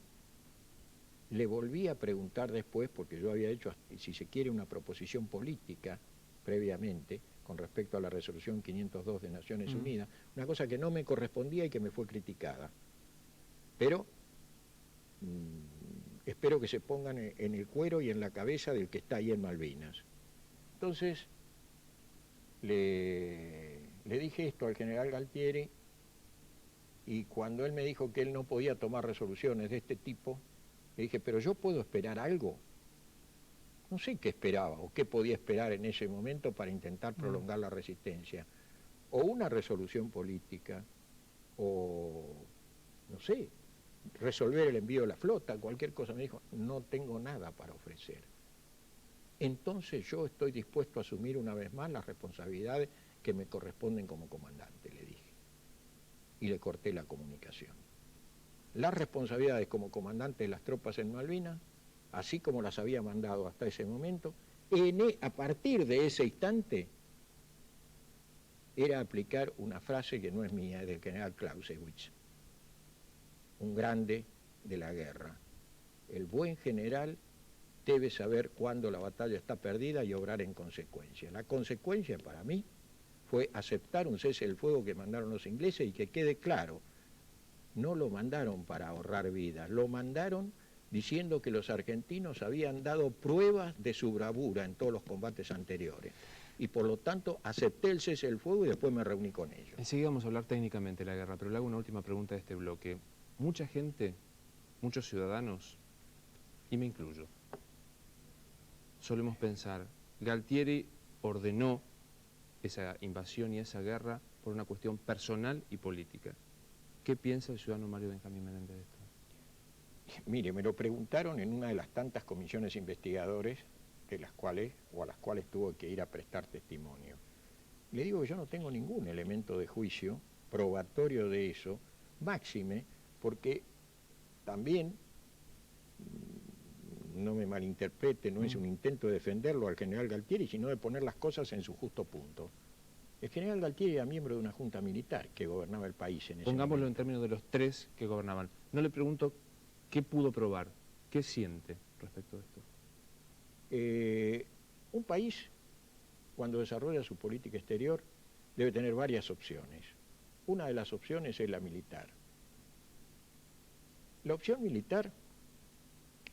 le volví a preguntar después, porque yo había hecho, si se quiere, una proposición política previamente, con respecto a la resolución 502 de Naciones Unidas, una cosa que no me correspondía y que me fue criticada. Pero espero que se pongan en el cuero y en la cabeza del que está ahí en Malvinas. Entonces, le dije esto al general Galtieri, y cuando él me dijo que él no podía tomar resoluciones de este tipo, le dije, pero yo puedo esperar algo. No sé qué esperaba o qué podía esperar en ese momento para intentar prolongar la resistencia. O una resolución política, o, no sé, resolver el envío de la flota, cualquier cosa. Me dijo, no tengo nada para ofrecer. Entonces yo estoy dispuesto a asumir una vez más las responsabilidades que me corresponden como comandante, le dije. Y le corté la comunicación. Las responsabilidades como comandante de las tropas en Malvinas, así como las había mandado hasta ese momento, a partir de ese instante, era aplicar una frase que no es mía, es del general Clausewitz, un grande de la guerra. El buen general debe saber cuándo la batalla está perdida y obrar en consecuencia. La consecuencia para mí fue aceptar un cese del fuego que mandaron los ingleses, y que quede claro, no lo mandaron para ahorrar vidas, lo mandaron diciendo que los argentinos habían dado pruebas de su bravura en todos los combates anteriores. Y por lo tanto acepté el cese del fuego y después me reuní con ellos. Enseguida vamos a hablar técnicamente de la guerra, pero le hago una última pregunta de este bloque. Mucha gente, muchos ciudadanos, y me incluyo, solemos pensar, Galtieri ordenó esa invasión y esa guerra por una cuestión personal y política. ¿Qué piensa el ciudadano Mario Benjamín Menéndez de esto? Mire, me lo preguntaron en una de las tantas comisiones investigadores a las cuales tuvo que ir a prestar testimonio. Le digo que yo no tengo ningún elemento de juicio probatorio de eso, máxime, porque también, no me malinterprete, no es un intento de defenderlo al general Galtieri, sino de poner las cosas en su justo punto. El general Galtieri era miembro de una junta militar que gobernaba el país en ese Pongámoslo momento. en términos de los tres que gobernaban. No le pregunto qué pudo probar, qué siente respecto a esto. Un país, cuando desarrolla su política exterior, debe tener varias opciones. Una de las opciones es la militar. La opción militar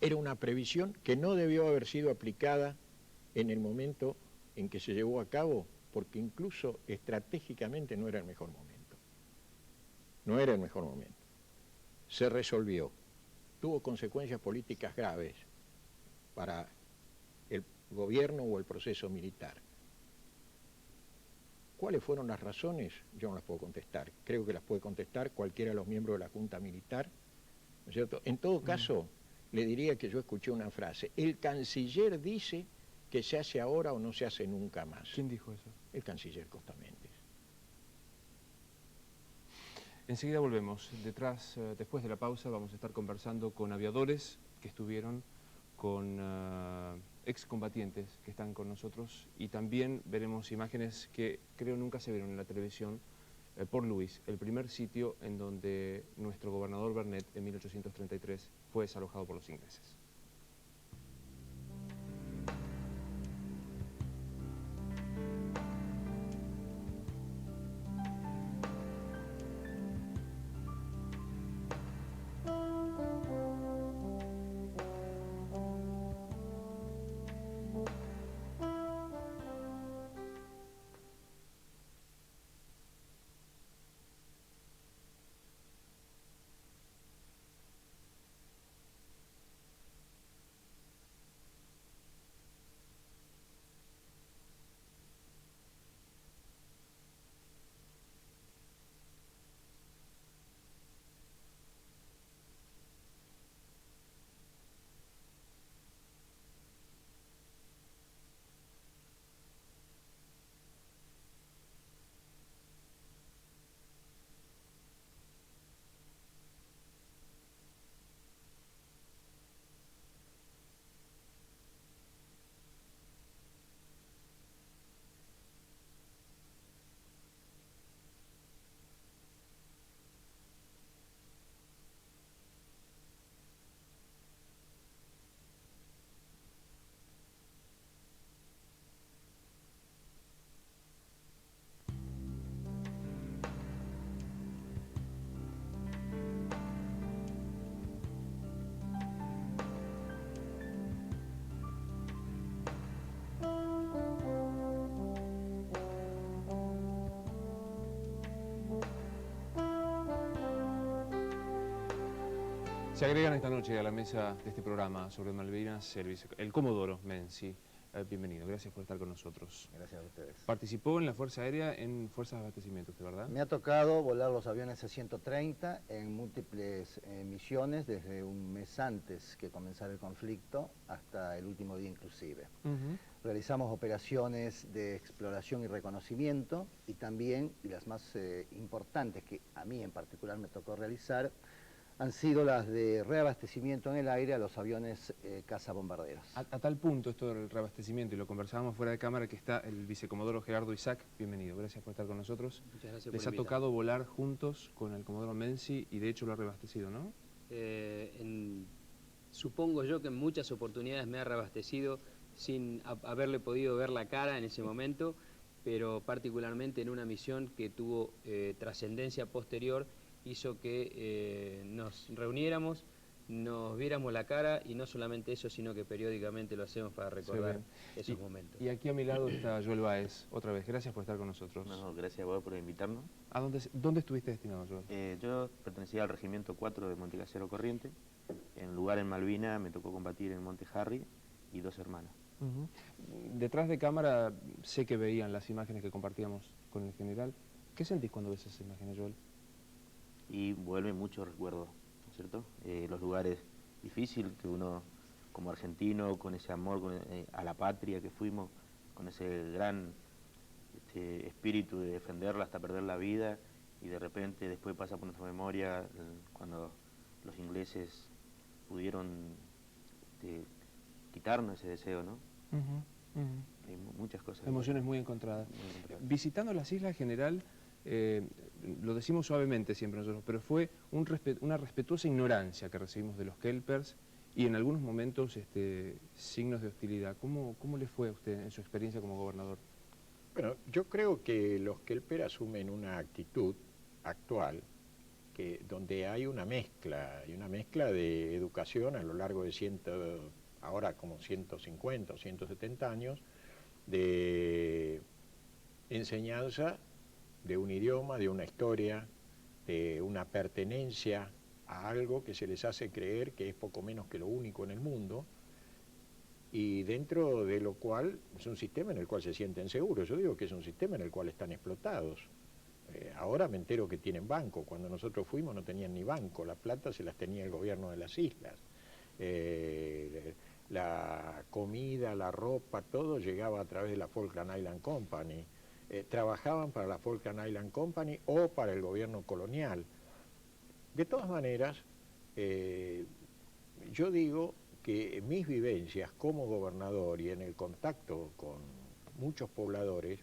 era una previsión que no debió haber sido aplicada en el momento en que se llevó a cabo, porque incluso estratégicamente no era el mejor momento. No era el mejor momento. Se resolvió. Tuvo consecuencias políticas graves para el gobierno o el proceso militar. ¿Cuáles fueron las razones? Yo no las puedo contestar. Creo que las puede contestar cualquiera de los miembros de la Junta Militar, ¿no es cierto? En todo caso, le diría que yo escuché una frase. El canciller dice que se hace ahora o no se hace nunca más. ¿Quién dijo eso? El canciller Costa Méndez. Enseguida volvemos. Después de la pausa, vamos a estar conversando con aviadores que estuvieron, con excombatientes que están con nosotros, y también veremos imágenes que creo nunca se vieron en la televisión, Port Louis, el primer sitio en donde nuestro gobernador Bernet en 1833 fue desalojado por los ingleses. Se agregan esta noche a la mesa de este programa sobre Malvinas el Comodoro Menzi. Bienvenido, gracias por estar con nosotros. Gracias a ustedes. Participó en la Fuerza Aérea en Fuerzas de Abastecimiento, ¿usted, verdad? Me ha tocado volar los aviones C-130 en múltiples misiones desde un mes antes que comenzara el conflicto hasta el último día inclusive. Realizamos operaciones de exploración y reconocimiento y también, y las más importantes que a mí en particular me tocó realizar, han sido las de reabastecimiento en el aire a los aviones cazabombarderos. A tal punto esto del reabastecimiento, y lo conversábamos fuera de cámara, que está el vicecomodoro Gerardo Isaac. Bienvenido, gracias por estar con nosotros. Muchas gracias. Les ha tocado volar juntos con el comodoro Menzi y de hecho lo ha reabastecido, ¿no? Supongo yo que en muchas oportunidades me ha reabastecido sin haberle podido ver la cara en ese momento, pero particularmente en una misión que tuvo trascendencia posterior, hizo que nos reuniéramos, nos viéramos la cara, y no solamente eso, sino que periódicamente lo hacemos para recordar esos momentos. Y aquí a mi lado está Joel Báez, otra vez, gracias por estar con nosotros. No, gracias a vos por invitarnos. ¿A dónde estuviste destinado, Joel? Yo pertenecía al Regimiento 4 de Montecasero Corriente. En lugar en Malvinas me tocó combatir en Monte Harry y 2 hermanas. Detrás de cámara sé que veían las imágenes que compartíamos con el general. ¿Qué sentís cuando ves esas imágenes, Joel? Y vuelve muchos recuerdos, ¿no es cierto? Los lugares difíciles que uno, como argentino, con ese amor a la patria que fuimos, con ese gran espíritu de defenderla hasta perder la vida, y de repente después pasa por nuestra memoria cuando los ingleses pudieron quitarnos ese deseo, ¿no? Hay muchas cosas. Emociones muy encontradas. Visitando las islas, general, lo decimos suavemente siempre nosotros, pero fue una respetuosa ignorancia que recibimos de los kelpers y en algunos momentos signos de hostilidad. ¿Cómo le fue a usted en su experiencia como gobernador? Bueno, yo creo que los kelpers asumen una actitud actual donde hay una mezcla de educación a lo largo de ahora como 150 o 170 años, de enseñanza de un idioma, de una historia, de una pertenencia a algo que se les hace creer que es poco menos que lo único en el mundo, y dentro de lo cual es un sistema en el cual se sienten seguros. Yo digo que es un sistema en el cual están explotados. Ahora me entero que tienen banco. Cuando nosotros fuimos no tenían ni banco, la plata se las tenía el gobierno de las islas. La comida, la ropa, todo llegaba a través de la Falkland Island Company. Trabajaban para la Falkland Island Company o para el gobierno colonial. De todas maneras, yo digo que mis vivencias como gobernador y en el contacto con muchos pobladores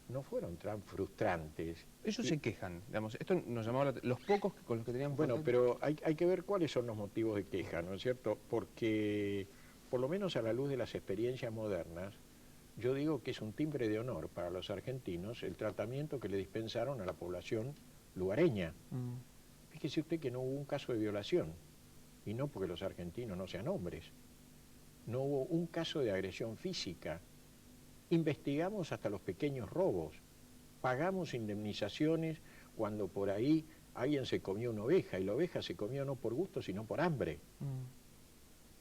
no fueron tan frustrantes. Ellos se quejan, digamos, esto nos llamaba los pocos con los que teníamos Bueno, contacto. pero hay que ver cuáles son los motivos de queja, ¿no es cierto? Porque, por lo menos a la luz de las experiencias modernas, yo digo que es un timbre de honor para los argentinos el tratamiento que le dispensaron a la población lugareña. Fíjese usted que no hubo un caso de violación, y no porque los argentinos no sean hombres. No hubo un caso de agresión física. Investigamos hasta los pequeños robos. Pagamos indemnizaciones cuando por ahí alguien se comió una oveja, y la oveja se comió no por gusto, sino por hambre.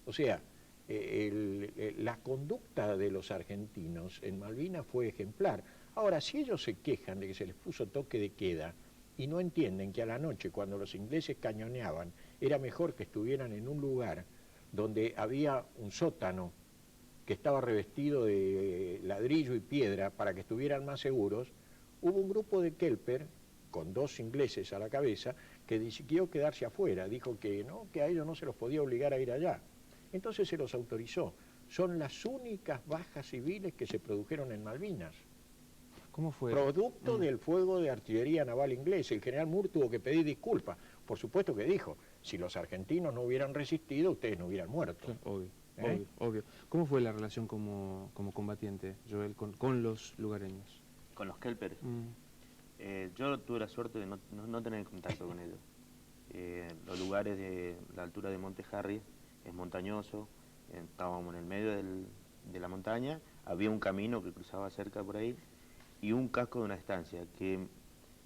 O sea, la conducta de los argentinos en Malvinas fue ejemplar. Ahora, si ellos se quejan de que se les puso toque de queda y no entienden que a la noche, cuando los ingleses cañoneaban, era mejor que estuvieran en un lugar donde había un sótano que estaba revestido de ladrillo y piedra para que estuvieran más seguros, hubo un grupo de kelper, con 2 ingleses a la cabeza, que decidió quedarse afuera. Dijo que no, que a ellos no se los podía obligar a ir allá. Entonces se los autorizó. Son las únicas bajas civiles que se produjeron en Malvinas. ¿Cómo fue? Producto del fuego de artillería naval inglés. El general Moore tuvo que pedir disculpas. Por supuesto que dijo, si los argentinos no hubieran resistido, ustedes no hubieran muerto. Sí, obvio. ¿Cómo fue la relación como combatiente, Joel, con los lugareños? Con los kelpers. Yo tuve la suerte de no tener contacto con ellos. Los lugares de la altura de Monte Harry es montañoso, estábamos en el medio de la montaña, había un camino que cruzaba cerca por ahí y un casco de una estancia que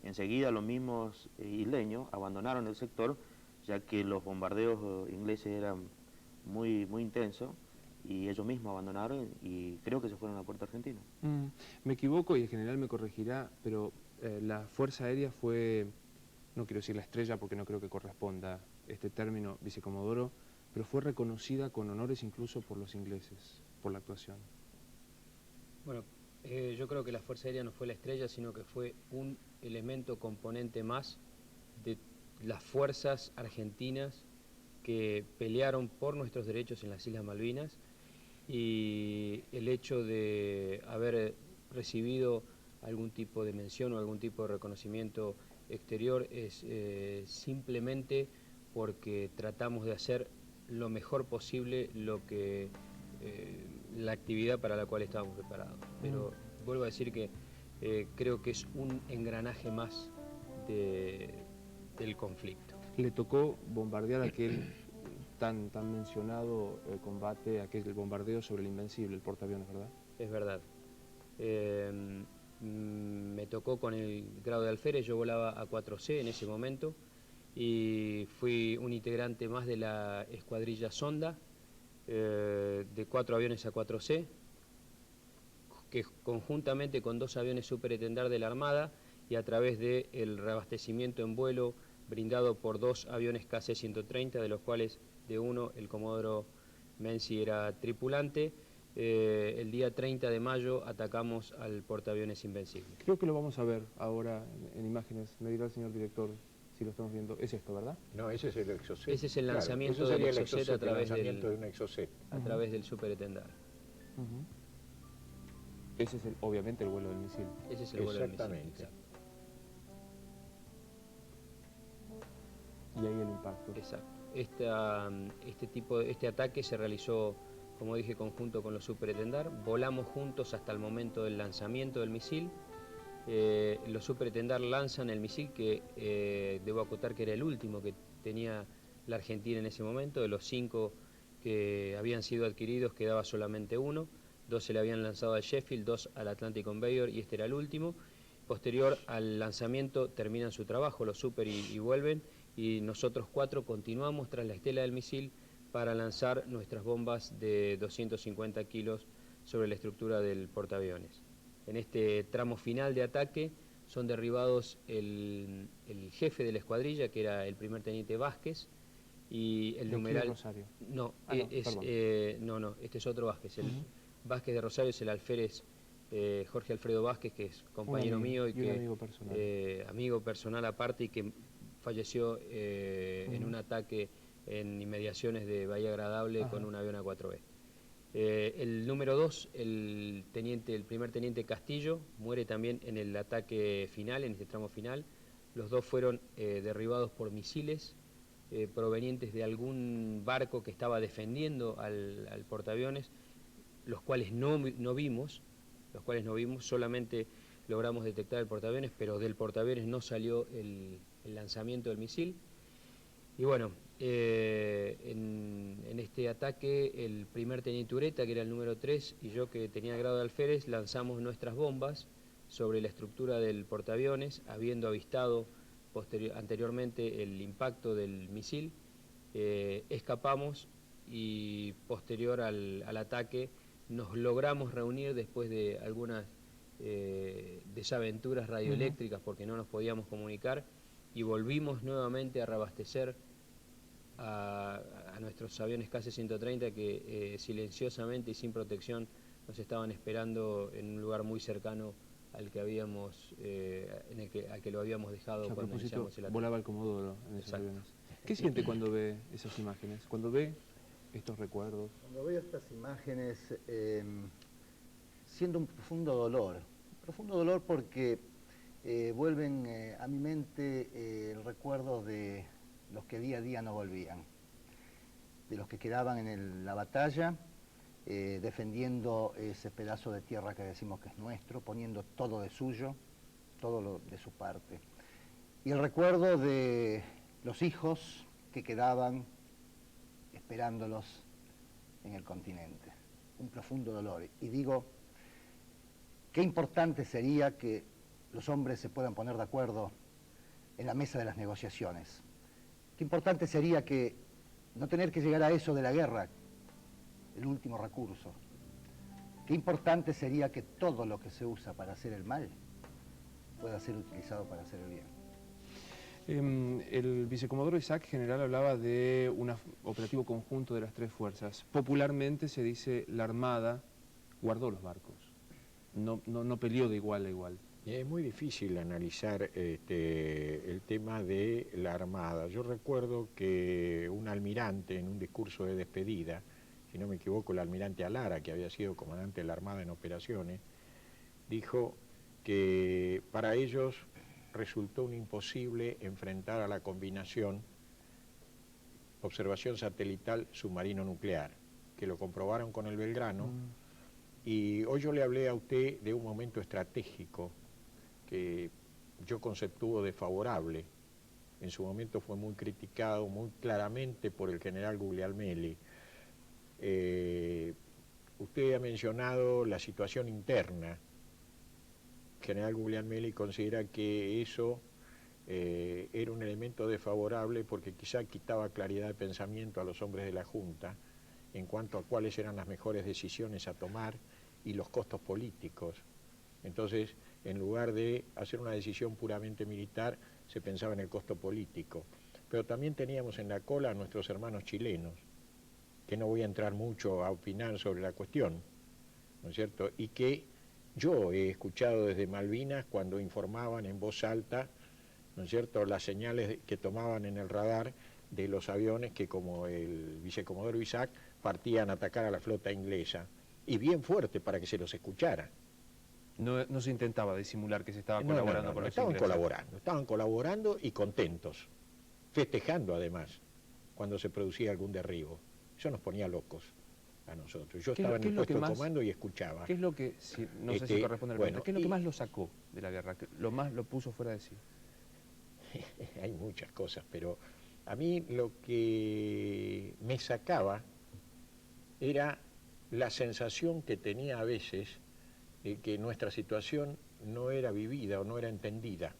enseguida los mismos isleños abandonaron el sector, ya que los bombardeos ingleses eran muy intensos y ellos mismos abandonaron y creo que se fueron a Puerto Argentino. Me equivoco y el general me corregirá, pero la Fuerza Aérea fue, no quiero decir la estrella porque no creo que corresponda este término, vicecomodoro, pero fue reconocida con honores incluso por los ingleses, por la actuación. Bueno, yo creo que la Fuerza Aérea no fue la estrella, sino que fue un elemento componente más de las fuerzas argentinas que pelearon por nuestros derechos en las Islas Malvinas, y el hecho de haber recibido algún tipo de mención o algún tipo de reconocimiento exterior es simplemente porque tratamos de hacer lo mejor posible la actividad para la cual estábamos preparados. Pero vuelvo a decir que creo que es un engranaje más del conflicto. Le tocó bombardear aquel tan mencionado combate, aquel bombardeo sobre el Invencible, el portaaviones, ¿verdad? Es verdad. Me tocó con el grado de alférez, yo volaba a 4C en ese momento y fui un integrante más de la escuadrilla Sonda, de 4 aviones a 4C, que conjuntamente con 2 aviones superetendar de la Armada y a través del reabastecimiento en vuelo brindado por 2 aviones KC-130, de los cuales de uno el comodoro Menzi era tripulante, el día 30 de mayo atacamos al portaaviones Invencible. Creo que lo vamos a ver ahora en imágenes, me dirá el señor director si lo estamos viendo. Es esto, ¿verdad? No, ese es el Exocet. Ese es el lanzamiento claro, del Exocet a través de un Exocet. A través del superetendar. Ese es obviamente el vuelo del misil. Ese es el vuelo del misil. Exactamente. Y ahí el impacto. Exacto. Este ataque se realizó, como dije, conjunto con los superetendar. Volamos juntos hasta el momento del lanzamiento del misil. Los superetendar lanzan el misil, que debo acotar que era el último que tenía la Argentina en ese momento. De los 5 que habían sido adquiridos quedaba solamente uno. 2 se le habían lanzado al Sheffield, 2 al Atlantic Conveyor y este era el último. Posterior al lanzamiento terminan su trabajo los super y vuelven, y nosotros 4 continuamos tras la estela del misil para lanzar nuestras bombas de 250 kilos sobre la estructura del portaaviones. En este tramo final de ataque son derribados el jefe de la escuadrilla, que era el primer teniente Vázquez, y el numeral... Rosario? No, este es otro Vázquez. El Vázquez de Rosario es el alférez Jorge Alfredo Vázquez, que es compañero mío y que amigo personal aparte, y que falleció en un ataque en inmediaciones de Bahía Agradable con un avión A4B. El número 2, el primer teniente Castillo, muere también en el ataque final, en este tramo final. Los 2 fueron derribados por misiles provenientes de algún barco que estaba defendiendo al portaaviones, los cuales no vimos, solamente logramos detectar el portaaviones, pero del portaaviones no salió el lanzamiento del misil. Y bueno, en este ataque el primer teniente Ureta, que era el número 3, y yo, que tenía grado de alférez, lanzamos nuestras bombas sobre la estructura del portaaviones, habiendo avistado anteriormente el impacto del misil. Escapamos y posterior al ataque nos logramos reunir después de algunas desaventuras radioeléctricas porque no nos podíamos comunicar, y volvimos nuevamente a reabastecer a nuestros aviones KC-130 que silenciosamente y sin protección nos estaban esperando en un lugar muy cercano al que habíamos al que lo habíamos dejado cuando iniciamos el ataque. Volaba el Comodoro en esos aviones. ¿Qué siente cuando ve esas imágenes? Cuando ve estos recuerdos. Cuando veo estas imágenes, siento un profundo dolor porque vuelven a mi mente recuerdos de los que día a día no volvían, de los que quedaban en la batalla, defendiendo ese pedazo de tierra que decimos que es nuestro, poniendo todo de suyo, todo de su parte. Y el recuerdo de los hijos que quedaban esperándolos en el continente. Un profundo dolor. Y digo, qué importante sería que los hombres se puedan poner de acuerdo en la mesa de las negociaciones. Qué importante sería que no tener que llegar a eso de la guerra, el último recurso. Qué importante sería que todo lo que se usa para hacer el mal pueda ser utilizado para hacer el bien. El vicecomodoro Isaac, general, hablaba de un operativo conjunto de las tres fuerzas. Popularmente se dice la Armada guardó los barcos, no peleó de igual a igual. Es muy difícil analizar el tema de la Armada. Yo recuerdo que un almirante en un discurso de despedida, si no me equivoco el almirante Alara, que había sido comandante de la Armada en operaciones, dijo que para ellos resultó un imposible enfrentar a la combinación observación satelital submarino nuclear, que lo comprobaron con el Belgrano. Y hoy yo le hablé a usted de un momento estratégico que yo conceptúo de favorable. En su momento fue muy criticado, muy claramente por el general Guglielmelli. Usted ha mencionado la situación interna. El general Guglielmelli considera que eso era un elemento desfavorable porque quizá quitaba claridad de pensamiento a los hombres de la Junta en cuanto a cuáles eran las mejores decisiones a tomar y los costos políticos. Entonces, en lugar de hacer una decisión puramente militar, se pensaba en el costo político. Pero también teníamos en la cola a nuestros hermanos chilenos, que no voy a entrar mucho a opinar sobre la cuestión, ¿no es cierto? Y que yo he escuchado desde Malvinas cuando informaban en voz alta, ¿no es cierto?, las señales que tomaban en el radar de los aviones que, como el vicecomodoro Isaac, partían a atacar a la flota inglesa, y bien fuerte para que se los escuchara. No se intentaba disimular que se estaba colaborando con los ingleses. Estaban colaborando y contentos, festejando además, cuando se producía algún derribo. Eso nos ponía locos a nosotros. Yo estaba en el puesto de comando y escuchaba. ¿Qué es lo que, no sé si corresponde a la pregunta, qué es lo que más lo sacó de la guerra, lo más lo puso fuera de sí? Hay muchas cosas, pero a mí lo que me sacaba era la sensación que tenía a veces de que nuestra situación no era vivida o no era entendida.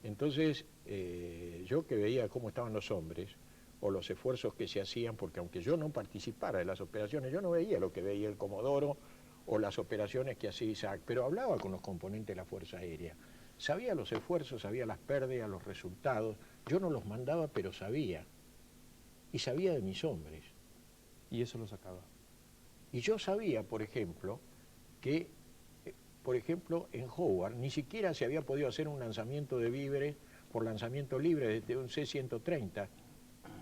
Entonces, yo que veía cómo estaban los hombres, o los esfuerzos que se hacían, porque aunque yo no participara de las operaciones, yo no veía lo que veía el Comodoro o las operaciones que hacía Isaac, pero hablaba con los componentes de la Fuerza Aérea. Sabía los esfuerzos, sabía las pérdidas, los resultados. Yo no los mandaba, pero sabía. Y sabía de mis hombres. Y eso lo sacaba. Y yo sabía, por ejemplo, que en Howard ni siquiera se había podido hacer un lanzamiento de víveres por lanzamiento libre desde un C-130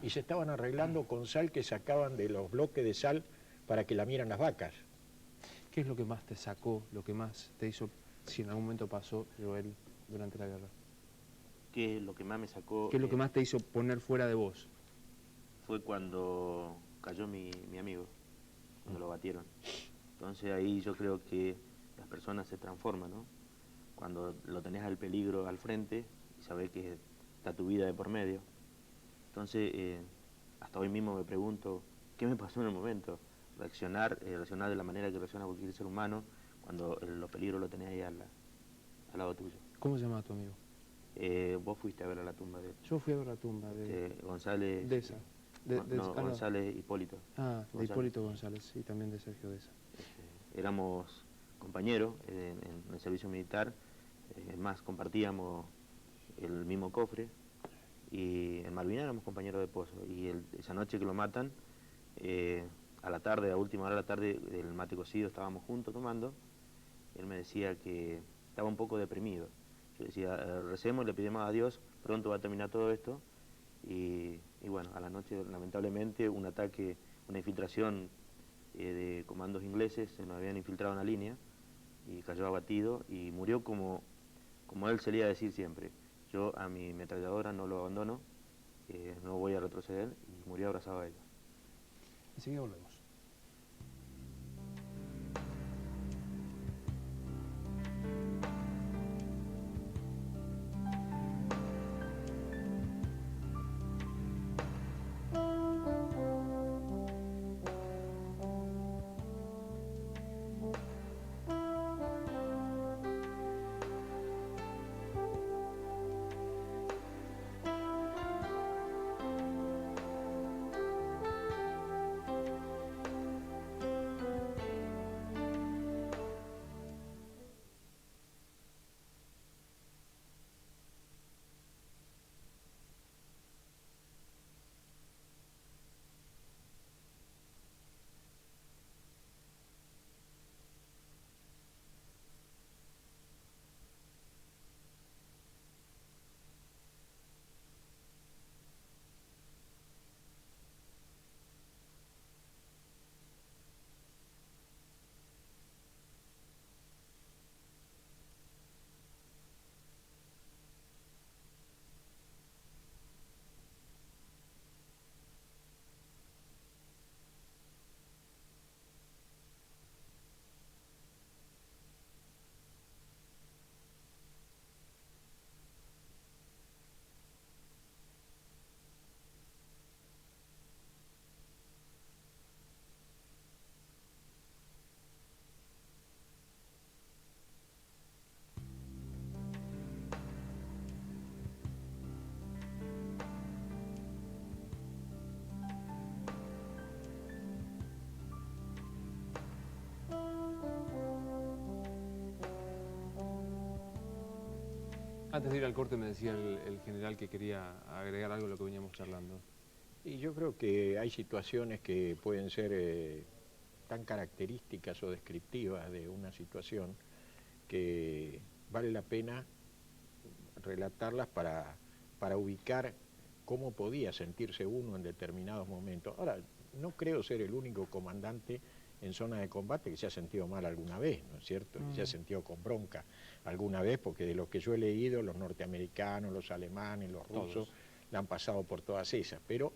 y se estaban arreglando con sal que sacaban de los bloques de sal para que lamieran las vacas. ¿Qué es lo que más te sacó, lo que más te hizo, si en algún momento pasó, Joel, durante la guerra? ¿Qué es lo que más me sacó? ¿Qué es lo que más te hizo poner fuera de vos? Fue cuando cayó mi amigo, cuando lo batieron. Entonces ahí yo creo que las personas se transforman, ¿no? Cuando lo tenés al peligro al frente y sabés que está tu vida de por medio. Entonces, hasta hoy mismo me pregunto, ¿qué me pasó en el momento? Reaccionar de la manera que reacciona cualquier ser humano cuando los peligros lo tenés ahí al lado tuyo. ¿Cómo se llama tu amigo? Vos fuiste a ver a la tumba de... Yo fui a ver la tumba de... González... De esa. González Hipólito. Ah, de Hipólito González, y también de Sergio Deza. Éramos compañeros en el servicio militar, más compartíamos el mismo cofre, y en Malvinas éramos compañeros de pozo, y esa noche que lo matan, a la tarde, a última hora de la tarde, del mate cocido, estábamos juntos tomando. Él me decía que estaba un poco deprimido. Yo decía, recemos, le pedimos a Dios, pronto va a terminar todo esto. Y bueno, a la noche, lamentablemente, un ataque, una infiltración de comandos ingleses, se nos habían infiltrado en la línea, y cayó abatido, y murió como él solía decir siempre: yo a mi ametralladora no lo abandono, no voy a retroceder, y murió abrazado a ella. Enseguida volvemos. Antes de ir al corte me decía el general que quería agregar algo a lo que veníamos charlando. Y yo creo que hay situaciones que pueden ser tan características o descriptivas de una situación que vale la pena relatarlas para ubicar cómo podía sentirse uno en determinados momentos. Ahora, no creo ser el único comandante en zona de combate que se ha sentido mal alguna vez, ¿no es cierto? Que se ha sentido con bronca alguna vez, porque de los que yo he leído, los norteamericanos, los alemanes, los rusos, la han pasado por todas esas. Pero,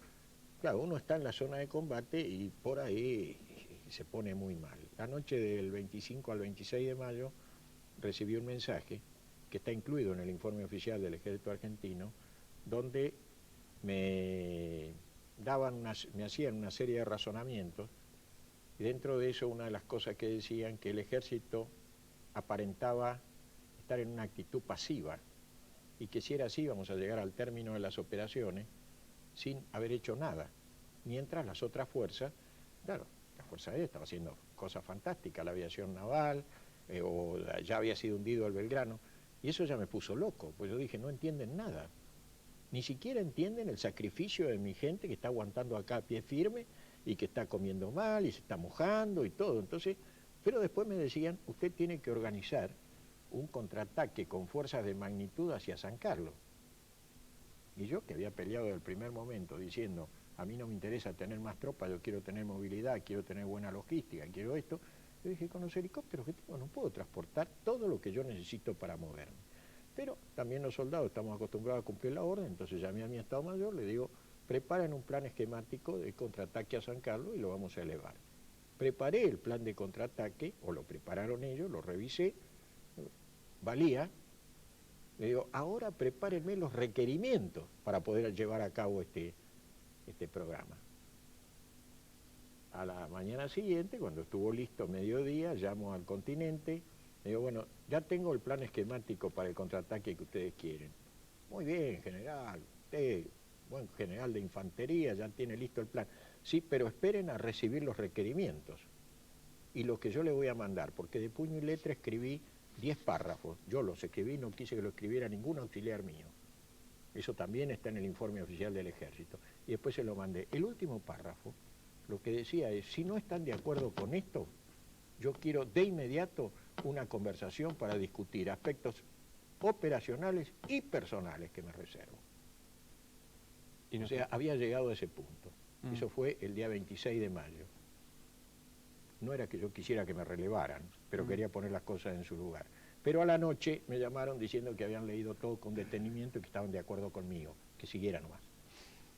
claro, uno está en la zona de combate y por ahí se pone muy mal. La noche del 25 al 26 de mayo recibí un mensaje que está incluido en el informe oficial del Ejército Argentino, donde me hacían una serie de razonamientos, y dentro de eso una de las cosas que decían que el ejército aparentaba estar en una actitud pasiva, y que si era así íbamos a llegar al término de las operaciones sin haber hecho nada, mientras las otras fuerzas, claro, la Fuerza Aérea estaba haciendo cosas fantásticas, la aviación naval, o ya había sido hundido el Belgrano, y eso ya me puso loco, pues yo dije, no entienden nada, ni siquiera entienden el sacrificio de mi gente que está aguantando acá a pie firme y que está comiendo mal y se está mojando y todo. Entonces, pero después me decían, usted tiene que organizar un contraataque con fuerzas de magnitud hacia San Carlos. Y yo, que había peleado desde el primer momento diciendo, a mí no me interesa tener más tropas, yo quiero tener movilidad, quiero tener buena logística, quiero esto, yo dije, con los helicópteros que tengo no puedo transportar todo lo que yo necesito para moverme. Pero también los soldados estamos acostumbrados a cumplir la orden, entonces llamé a mi Estado Mayor, le digo, preparen un plan esquemático de contraataque a San Carlos y lo vamos a elevar. Preparé el plan de contraataque, o lo prepararon ellos, lo revisé, valía, le digo, ahora prepárenme los requerimientos para poder llevar a cabo este programa. A la mañana siguiente, cuando estuvo listo mediodía, llamo al Continente, le digo, bueno, ya tengo el plan esquemático para el contraataque que ustedes quieren. Muy bien, general, usted, buen general de infantería, ya tiene listo el plan. Sí, pero esperen a recibir los requerimientos y lo que yo le voy a mandar, porque de puño y letra escribí 10 párrafos. Yo los escribí, no quise que lo escribiera ningún auxiliar mío. Eso también está en el informe oficial del Ejército. Y después se lo mandé. El último párrafo, lo que decía es, si no están de acuerdo con esto, yo quiero de inmediato una conversación para discutir aspectos operacionales y personales que me reservo. O sea, había llegado a ese punto. Eso fue el día 26 de mayo. No era que yo quisiera que me relevaran, pero quería poner las cosas en su lugar. Pero a la noche me llamaron diciendo que habían leído todo con detenimiento y que estaban de acuerdo conmigo, que siguiera nomás.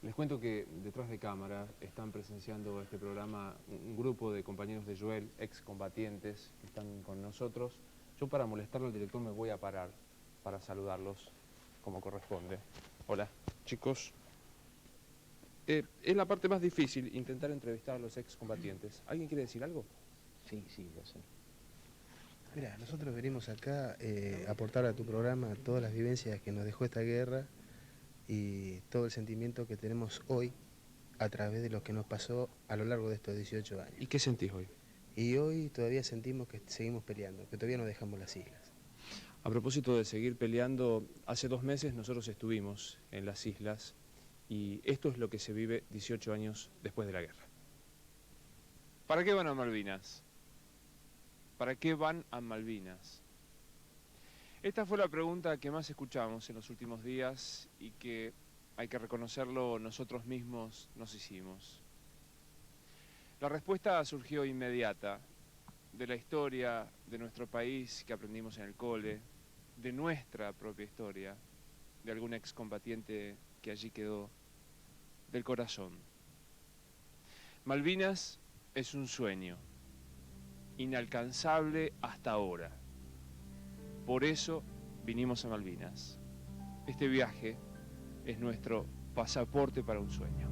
Les cuento que detrás de cámara están presenciando este programa un grupo de compañeros de Joel, excombatientes, que están con nosotros. Yo para molestarlo al director me voy a parar para saludarlos como corresponde. Hola, chicos. Es la parte más difícil, intentar entrevistar a los excombatientes. ¿Alguien quiere decir algo? Sí, ya sé. Mira, nosotros venimos acá a aportar a tu programa todas las vivencias que nos dejó esta guerra y todo el sentimiento que tenemos hoy a través de lo que nos pasó a lo largo de estos 18 años. ¿Y qué sentís hoy? Y hoy todavía sentimos que seguimos peleando, que todavía no dejamos las islas. A propósito de seguir peleando, hace 2 meses nosotros estuvimos en las islas y esto es lo que se vive 18 años después de la guerra. ¿Para qué van a Malvinas? ¿Para qué van a Malvinas? Esta fue la pregunta que más escuchamos en los últimos días y que, hay que reconocerlo, nosotros mismos nos hicimos. La respuesta surgió inmediata, de la historia de nuestro país que aprendimos en el cole, de nuestra propia historia, de algún excombatiente que allí quedó, del corazón. Malvinas es un sueño, inalcanzable hasta ahora. Por eso vinimos a Malvinas. Este viaje es nuestro pasaporte para un sueño.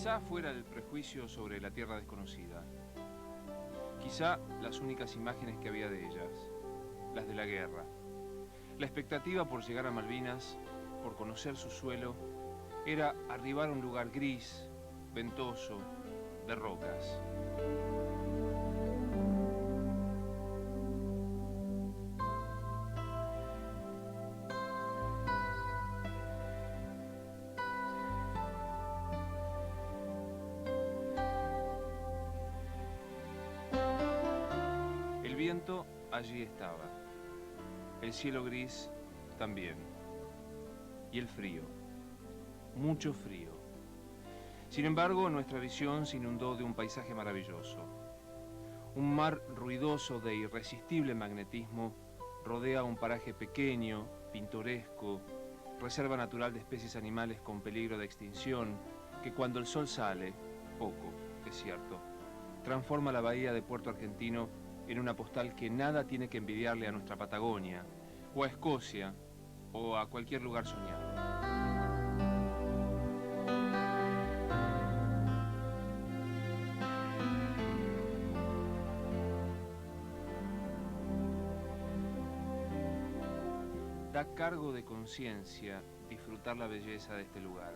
Quizá fuera el prejuicio sobre la tierra desconocida. Quizá las únicas imágenes que había de ellas, las de la guerra. La expectativa por llegar a Malvinas, por conocer su suelo, era arribar a un lugar gris, ventoso, de rocas. El viento allí estaba, el cielo gris también, y el frío, mucho frío. Sin embargo, nuestra visión se inundó de un paisaje maravilloso. Un mar ruidoso de irresistible magnetismo rodea un paraje pequeño, pintoresco, reserva natural de especies animales con peligro de extinción, que cuando el sol sale, poco, es cierto, transforma la bahía de Puerto Argentino en una postal que nada tiene que envidiarle a nuestra Patagonia, o a Escocia, o a cualquier lugar soñado. Da cargo de conciencia disfrutar la belleza de este lugar.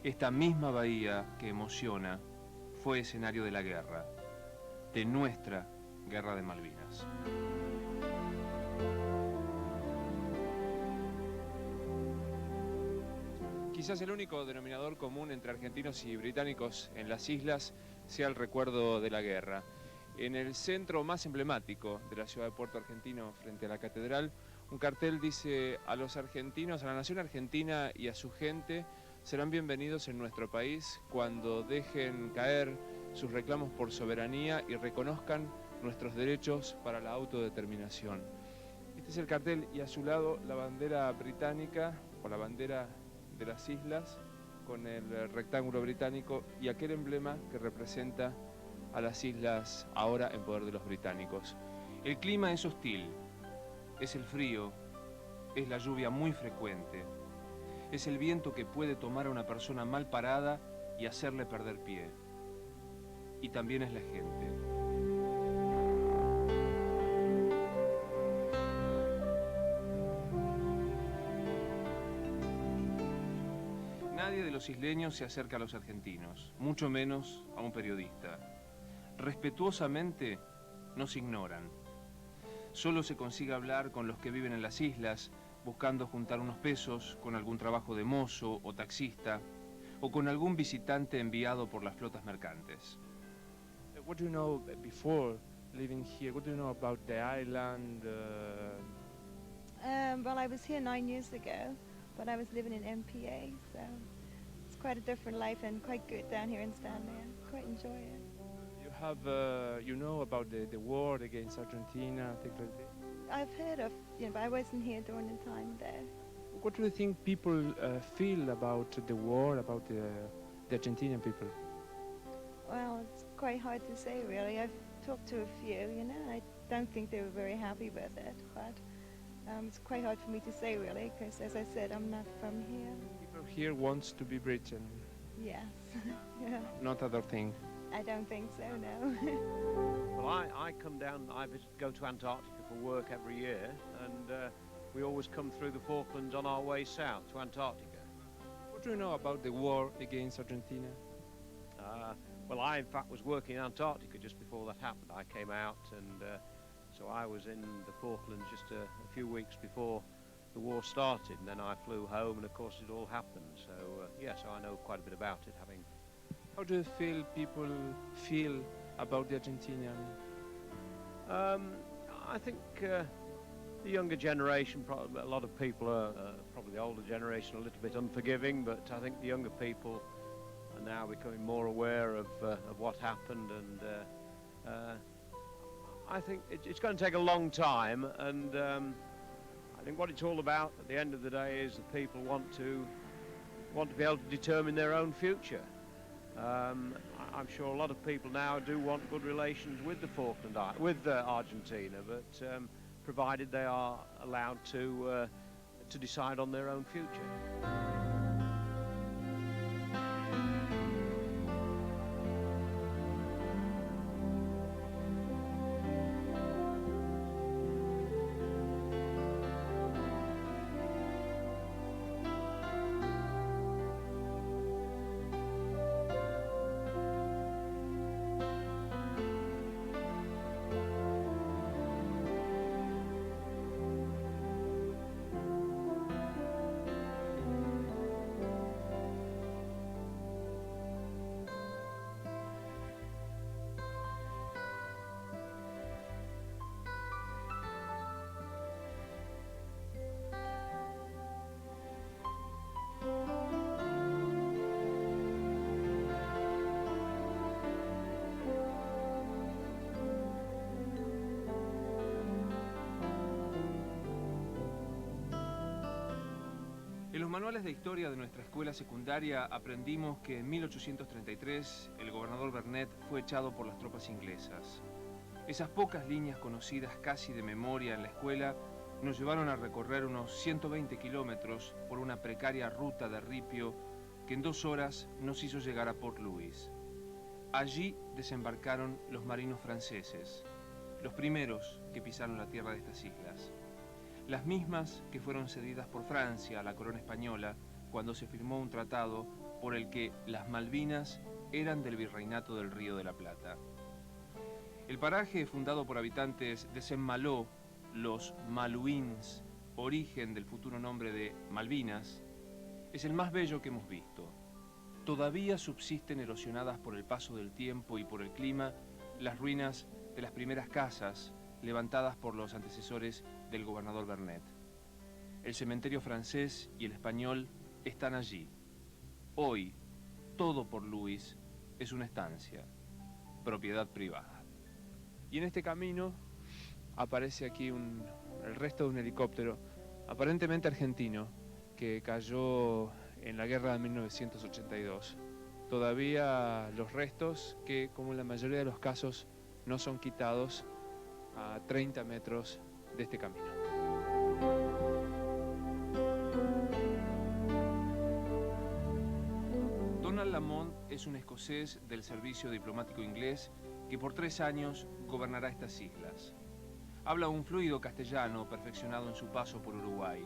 Esta misma bahía que emociona fue escenario de la guerra, de nuestra Guerra de Malvinas. Quizás el único denominador común entre argentinos y británicos en las islas sea el recuerdo de la guerra. En el centro más emblemático de la ciudad de Puerto Argentino, frente a la catedral, un cartel dice: a los argentinos, a la nación argentina y a su gente serán bienvenidos en nuestro país cuando dejen caer sus reclamos por soberanía y reconozcan nuestros derechos para la autodeterminación. Este es el cartel y a su lado la bandera británica, o la bandera de las islas, con el rectángulo británico y aquel emblema que representa a las islas ahora en poder de los británicos. El clima es hostil, es el frío, es la lluvia muy frecuente, es el viento que puede tomar a una persona mal parada y hacerle perder pie. Y también es la gente. Nadie de los isleños se acerca a los argentinos, mucho menos a un periodista. Respetuosamente nos ignoran. Solo se consigue hablar con los que viven en las islas, buscando juntar unos pesos con algún trabajo de mozo o taxista, o con algún visitante enviado por las flotas mercantes. What do you know before living here? What do you know about the island? Well, I was here 9 years ago, but I was living in MPA, so it's quite a different life and quite good down here in Stanley. I quite enjoy it. You have, you know about the war against Argentina, things like this? I've heard of, but I wasn't here during the time there. What do you think people feel about the war, about the Argentinian people? Well, it's quite hard to say, really. I've talked to a few, I don't think they were very happy with it, but it's quite hard for me to say, really, because, as I said, I'm not from here. People here wants to be Britain. Yes, yeah. Not other thing. I don't think so, no. Well, I come down, go to Antarctica for work every year, and we always come through the Falklands on our way south to Antarctica. What do you know about the war against Argentina? Well, I, in fact, was working in Antarctica just before that happened. I came out, and so I was in the Falklands just a few weeks before the war started, and then I flew home, and of course it all happened. So, yeah, so I know quite a bit about it, having... How do you feel people feel about the Argentinian? I think the younger generation, probably a lot of people are, probably the older generation, a little bit unforgiving, but I think the younger people are now becoming more aware of what happened, and I think it's going to take a long time, and I think what it's all about at the end of the day is that people want to be able to determine their own future. I'm sure a lot of people now do want good relations with the Falkland Islands, with Argentina, but provided they are allowed to decide on their own future. manuales de historia de nuestra escuela secundaria aprendimos que en 1833 el gobernador Vernet fue echado por las tropas inglesas. Esas pocas líneas conocidas casi de memoria en la escuela nos llevaron a recorrer unos 120 kilómetros por una precaria ruta de ripio que en 2 horas nos hizo llegar a Port Louis. Allí desembarcaron los marinos franceses, los primeros que pisaron la tierra de estas islas. Las mismas que fueron cedidas por Francia a la corona española cuando se firmó un tratado por el que las Malvinas eran del Virreinato del Río de la Plata. El paraje, fundado por habitantes de Saint-Malo, los Malouins, origen del futuro nombre de Malvinas, es el más bello que hemos visto. Todavía subsisten, erosionadas por el paso del tiempo y por el clima, las ruinas de las primeras casas levantadas por los antecesores del gobernador Vernet. El cementerio francés y el español están allí. Hoy, todo Port Louis es una estancia, propiedad privada. Y en este camino aparece aquí el resto de un helicóptero, aparentemente argentino, que cayó en la guerra de 1982. Todavía los restos que, como en la mayoría de los casos, no son quitados a 30 metros de este camino. Donald Lamont es un escocés del servicio diplomático inglés que por 3 años gobernará estas islas. Habla un fluido castellano perfeccionado en su paso por Uruguay.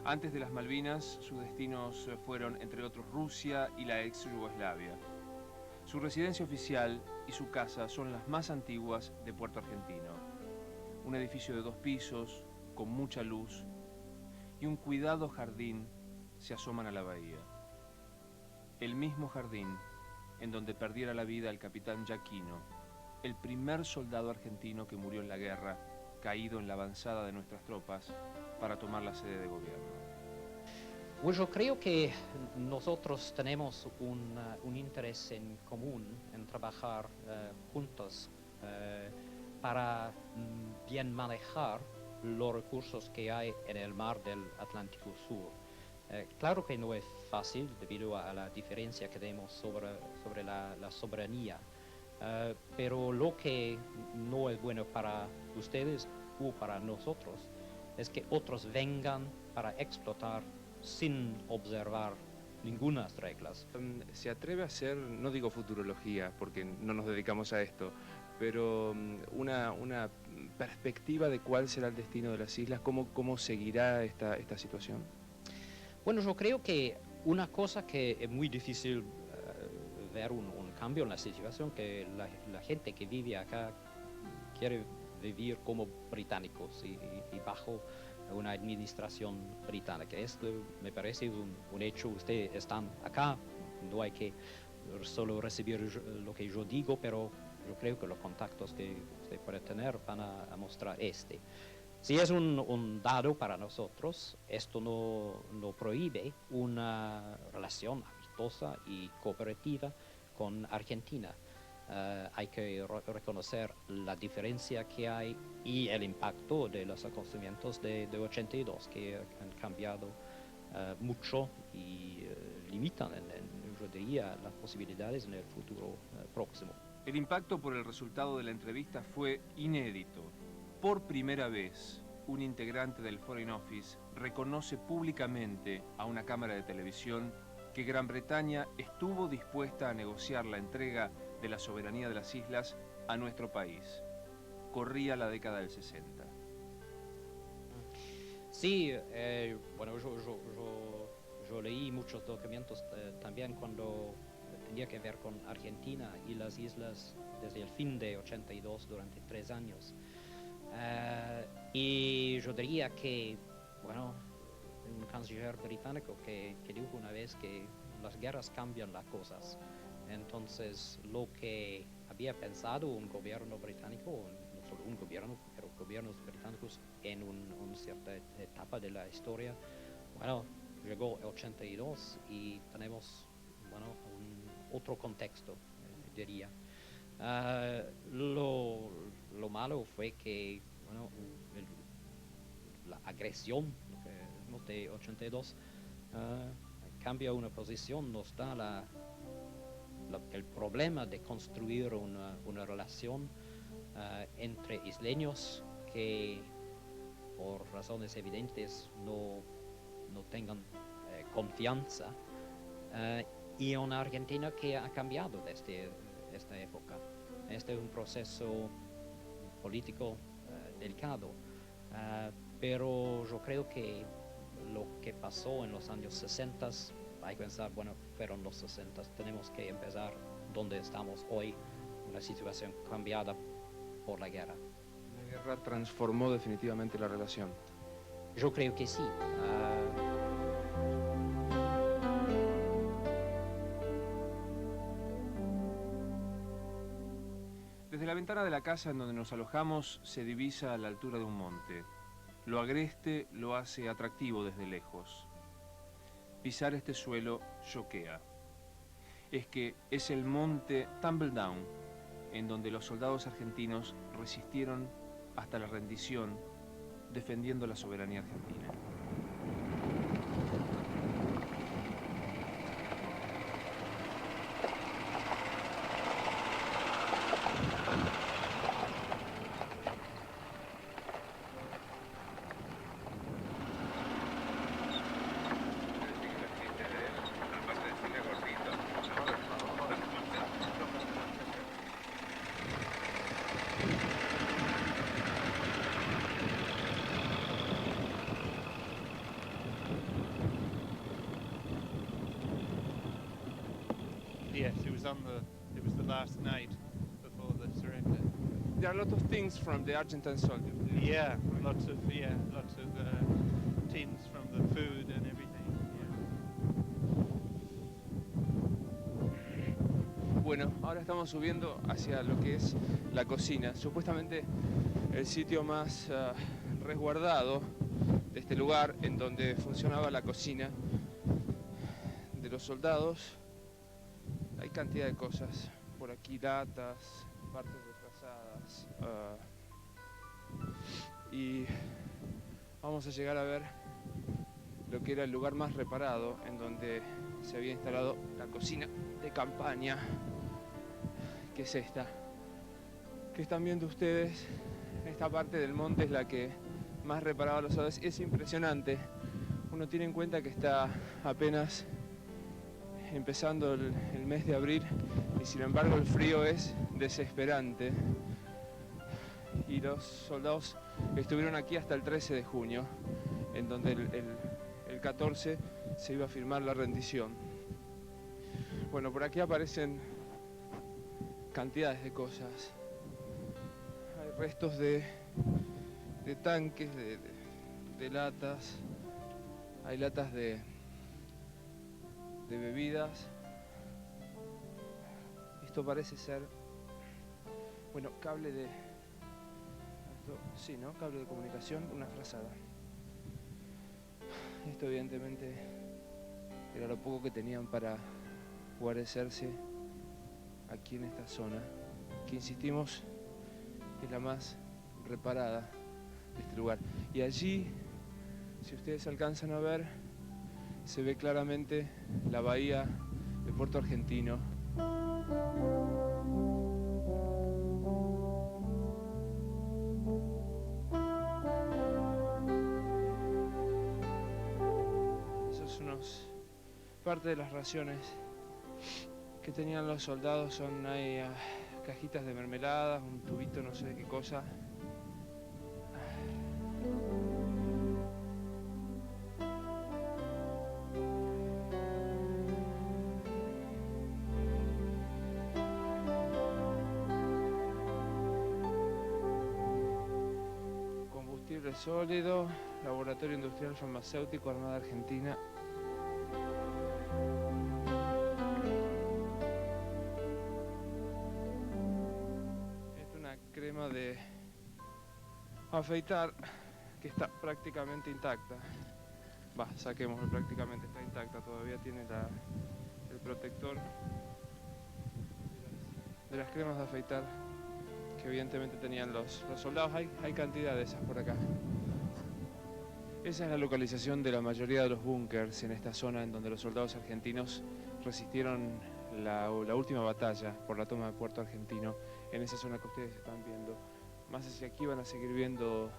Antes de las Malvinas, sus destinos fueron, entre otros, Rusia y la ex Yugoslavia. Su residencia oficial y su casa son las más antiguas de Puerto Argentino. Un edificio de 2 pisos, con mucha luz, y un cuidado jardín se asoman a la bahía. El mismo jardín en donde perdiera la vida el capitán Giacchino, el primer soldado argentino que murió en la guerra, caído en la avanzada de nuestras tropas para tomar la sede de gobierno. Pues yo creo que nosotros tenemos un interés en común en trabajar juntos para bien manejar los recursos que hay en el mar del Atlántico Sur. Claro que no es fácil debido a la diferencia que tenemos sobre la soberanía, pero lo que no es bueno para ustedes o para nosotros es que otros vengan para explotar sin observar ninguna reglas. ¿Se atreve a hacer, no digo futurología porque no nos dedicamos a esto, pero una perspectiva de cuál será el destino de las islas, cómo seguirá esta situación? Bueno, yo creo que una cosa que es muy difícil ver un cambio en la situación, que la gente que vive acá quiere vivir como británicos y bajo una administración británica. Esto me parece un hecho. Ustedes están acá, no hay que solo recibir lo que yo digo, pero yo creo que los contactos que usted puede tener van a mostrar este. Si es un dado para nosotros, esto no prohíbe una relación amistosa y cooperativa con Argentina. Hay que reconocer la diferencia que hay y el impacto de los acontecimientos de 82 que han cambiado mucho y limitan, yo diría, las posibilidades en el futuro próximo. El impacto por el resultado de la entrevista fue inédito. Por primera vez, un integrante del Foreign Office reconoce públicamente a una cámara de televisión que Gran Bretaña estuvo dispuesta a negociar la entrega de la soberanía de las islas a nuestro país. Corría la década del 60. Sí, bueno, yo leí muchos documentos también cuando tenía que ver con Argentina y las islas desde el fin de 82 durante 3 años. Y yo diría que, bueno, un canciller británico que dijo una vez que las guerras cambian las cosas. Entonces, lo que había pensado un gobierno británico, no solo un gobierno, pero gobiernos británicos en una cierta etapa de la historia, bueno, llegó el 82 y tenemos, bueno, otro contexto, diría. Lo malo fue que, bueno, la agresión de 82 cambia una posición, nos da el problema de construir una relación entre isleños que por razones evidentes no tengan confianza, y una Argentina que ha cambiado desde esta época. Este es un proceso político delicado, pero yo creo que lo que pasó en los años 60, hay que pensar, bueno, fueron los 60, tenemos que empezar donde estamos hoy, una situación cambiada por la guerra. ¿La guerra transformó definitivamente la relación? Yo creo que sí. Desde la ventana de la casa en donde nos alojamos se divisa a la altura de un monte. Lo agreste lo hace atractivo desde lejos. Pisar este suelo choquea. Es que es el monte Tumbledown, en donde los soldados argentinos resistieron hasta la rendición, defendiendo la soberanía argentina. Yes, it was the last night before the surrender. There are a lot of things from the Argentine soldiers. Yeah, lots of tins from the food and everything. Yeah. Bueno, ahora estamos subiendo hacia lo que es la cocina, supuestamente el sitio más resguardado de este lugar, en donde funcionaba la cocina de los soldados. Hay cantidad de cosas, por aquí latas, partes desplazadas, y vamos a llegar a ver lo que era el lugar más reparado, en donde se había instalado la cocina de campaña, que es esta, que están viendo ustedes. Esta parte del monte es la que más reparaba los soldados. Es impresionante, uno tiene en cuenta que está apenas empezando el mes de abril y sin embargo el frío es desesperante, y los soldados estuvieron aquí hasta el 13 de junio, en donde el 14 se iba a firmar la rendición. Bueno, por aquí aparecen cantidades de cosas. Hay restos de tanques, de latas, hay latas de bebidas. Esto parece ser, bueno, cable de, sí, ¿no? Cable de comunicación, una frazada. Esto evidentemente era lo poco que tenían para guarecerse aquí en esta zona, que insistimos es la más reparada de este lugar. Y allí, si ustedes alcanzan a ver, se ve claramente la bahía de Puerto Argentino. Eso es parte de las raciones que tenían los soldados. Hay cajitas de mermeladas, un tubito no sé de qué cosa. Sólido, Laboratorio Industrial Farmacéutico, Armada Argentina. Es una crema de afeitar que está prácticamente intacta. Saquémoslo, prácticamente está intacta, todavía tiene el protector de las cremas de afeitar que evidentemente tenían los soldados. Hay cantidad de esas por acá. Esa es la localización de la mayoría de los búnkers en esta zona en donde los soldados argentinos resistieron la última batalla por la toma de Puerto Argentino, en esa zona que ustedes están viendo. Más hacia aquí van a seguir viendo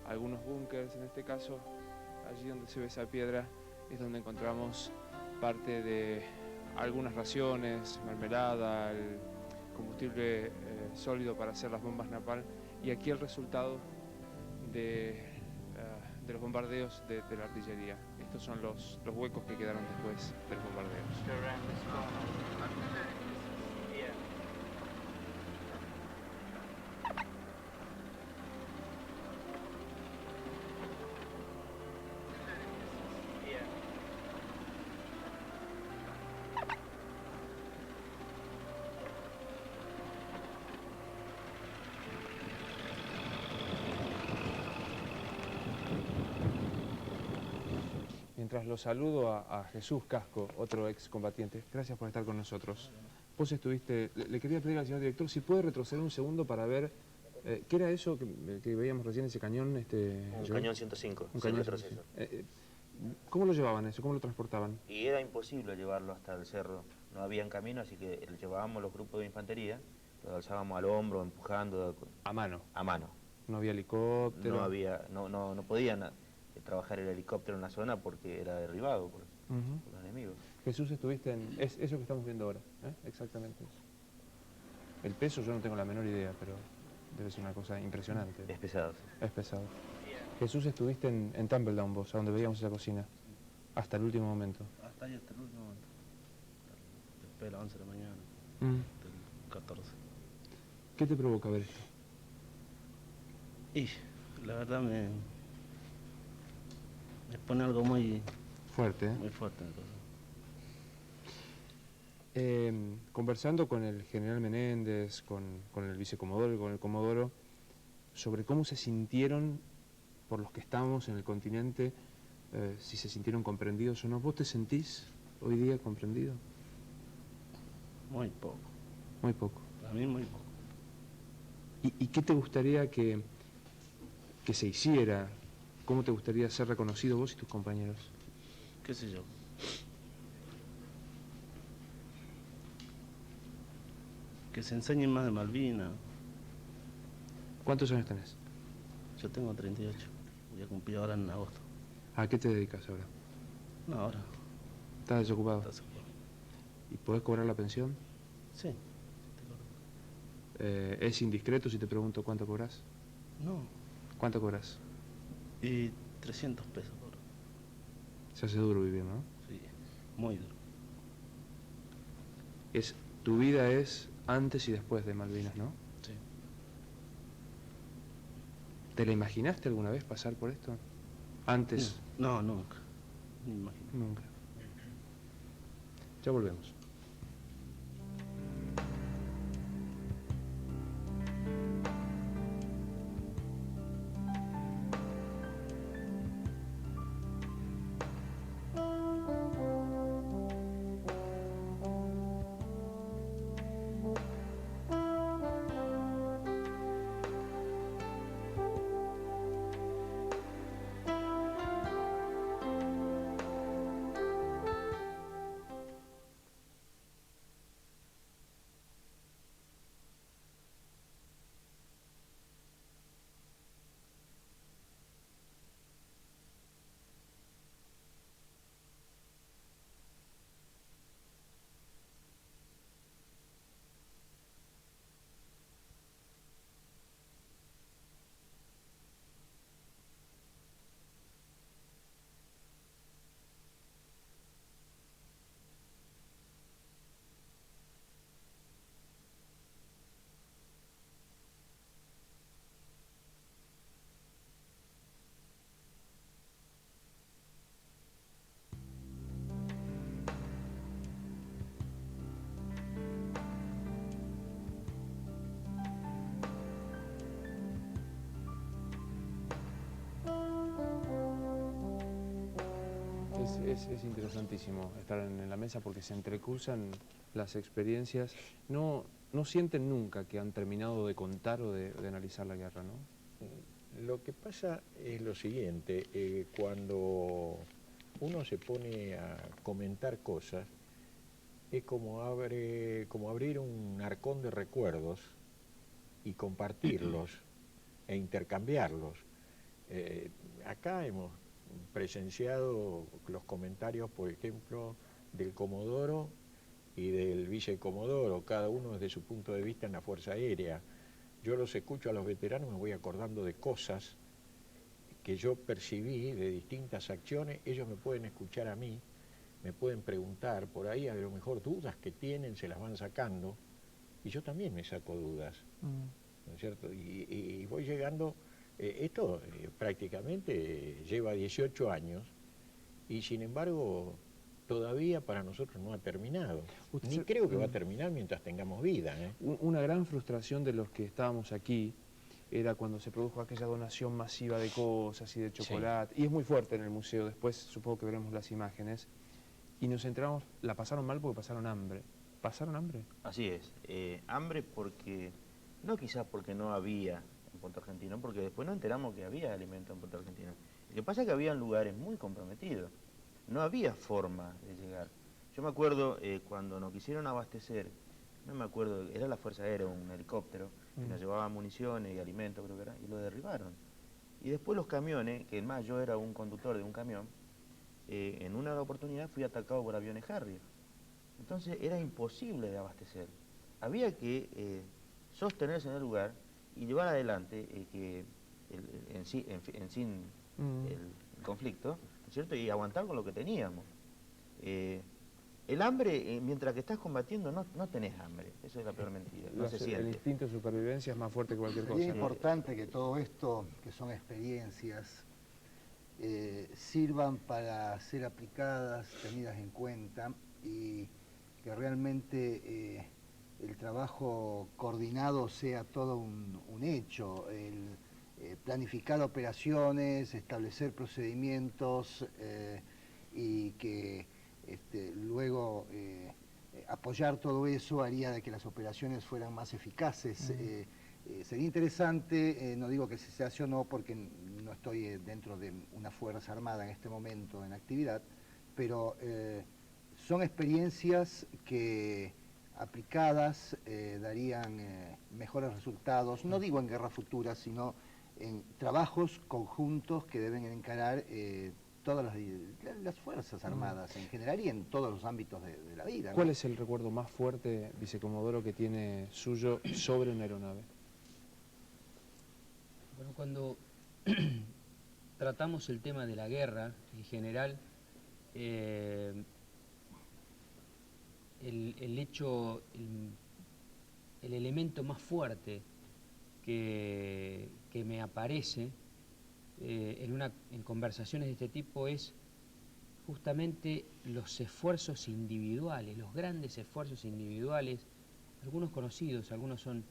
algunos búnkers, en este caso, allí donde se ve esa piedra, es donde encontramos parte de algunas raciones, mermelada, el combustible sólido para hacer las bombas napalm, y aquí el resultado de los bombardeos de la artillería. Estos son los huecos que quedaron después de los bombardeos. Mientras lo saludo a Jesús Casco, otro excombatiente, gracias por estar con nosotros. Vos estuviste, le quería pedir al señor director si puede retroceder un segundo para ver qué era eso que veíamos recién, ese cañón. Un cañón 105, un cañón retroceso. ¿Cómo lo llevaban eso? ¿Cómo lo transportaban? Y era imposible llevarlo hasta el cerro, no había camino, así que lo llevábamos los grupos de infantería, lo alzábamos al hombro, empujando. ¿A mano? A mano. ¿No había helicóptero? No podían trabajar el helicóptero en la zona porque era derribado por los enemigos. Jesús, estuviste en... Es eso que estamos viendo ahora, exactamente eso. El peso yo no tengo la menor idea, pero debe ser una cosa impresionante. Es pesado. Es pesado. Jesús, estuviste en Tumbledown vos, a donde veíamos esa cocina, hasta el último momento. Hasta ahí, hasta el último momento. Después de las 11 de la mañana, del 14. ¿Qué te provoca ver esto? Y la verdad me pone algo muy fuerte. Muy fuerte. Conversando con el general Menéndez, con el vicecomodoro y con el comodoro, sobre cómo se sintieron por los que estamos en el continente, si se sintieron comprendidos o no. ¿Vos te sentís hoy día comprendido? Muy poco. Muy poco. Para mí muy poco. ¿Y qué te gustaría que se hiciera? ¿Cómo te gustaría ser reconocido vos y tus compañeros? ¿Qué sé yo? Que se enseñen más de Malvinas. ¿Cuántos años tenés? Yo tengo 38. Voy a cumplir ahora en agosto. ¿A qué te dedicas ahora? No, ahora. ¿Estás desocupado? Estás desocupado. ¿Y podés cobrar la pensión? Sí. ¿Es indiscreto si te pregunto cuánto cobras? No. ¿Cuánto cobras? Y 300 pesos por hora. Se hace duro vivir, ¿no? Sí, muy duro. Tu vida es antes y después de Malvinas, ¿no? Sí. ¿Te la imaginaste alguna vez pasar por esto? ¿Antes? No, nunca. Ni imagino. Nunca. Ya volvemos. Es interesantísimo estar en la mesa porque se entrecruzan las experiencias. No sienten nunca que han terminado de contar o de analizar la guerra, ¿no? Lo que pasa es lo siguiente, cuando uno se pone a comentar cosas, es como abrir un arcón de recuerdos y compartirlos e intercambiarlos. Acá hemos presenciado los comentarios, por ejemplo, del Comodoro y del Vicecomodoro, cada uno desde su punto de vista en la Fuerza Aérea. Yo los escucho a los veteranos, me voy acordando de cosas que yo percibí de distintas acciones, ellos me pueden escuchar a mí, me pueden preguntar, por ahí a lo mejor dudas que tienen se las van sacando, y yo también me saco dudas, ¿no es cierto? Y voy llegando, esto prácticamente lleva 18 años, y sin embargo todavía para nosotros no ha terminado. Ni creo que va a terminar mientras tengamos vida. Una gran frustración de los que estábamos aquí era cuando se produjo aquella donación masiva de cosas y de chocolate, y es muy fuerte en el museo, después supongo que veremos las imágenes, y nos enteramos, la pasaron mal porque pasaron hambre. ¿Pasaron hambre? Así es, hambre porque, no quizás porque no había en Puerto Argentino, porque después nos enteramos que había alimento en Puerto Argentino. Lo que pasa es que había lugares muy comprometidos. No había forma de llegar. Yo me acuerdo cuando nos quisieron abastecer, no me acuerdo, era la Fuerza Aérea, un helicóptero, que nos llevaba municiones y alimentos, creo que era, y lo derribaron. Y después los camiones, que más yo era un conductor de un camión, en una oportunidad fui atacado por aviones Harrier. Entonces era imposible de abastecer. Había que sostenerse en el lugar y llevar adelante el conflicto, ¿cierto? Y aguantar con lo que teníamos. El hambre, mientras que estás combatiendo, no tenés hambre. Eso es la peor mentira. No se siente. El instinto de supervivencia es más fuerte que cualquier cosa. Es importante que todo esto, que son experiencias, sirvan para ser aplicadas, tenidas en cuenta, y que realmente el trabajo coordinado sea todo un hecho. Planificar operaciones, establecer procedimientos y que luego apoyar todo eso haría de que las operaciones fueran más eficaces. Sería interesante, no digo que se hace o no porque no estoy dentro de una fuerza armada en este momento en actividad, pero son experiencias que aplicadas darían mejores resultados, no digo en guerras futuras, sino en trabajos conjuntos que deben encarar todas las fuerzas armadas en general y en todos los ámbitos de la vida, ¿no? ¿Cuál es el recuerdo más fuerte, Vicecomodoro, que tiene suyo sobre una aeronave? Bueno, cuando tratamos el tema de la guerra en general, el elemento más fuerte que me aparece en conversaciones de este tipo es justamente los esfuerzos individuales, los grandes esfuerzos individuales, algunos conocidos, algunos son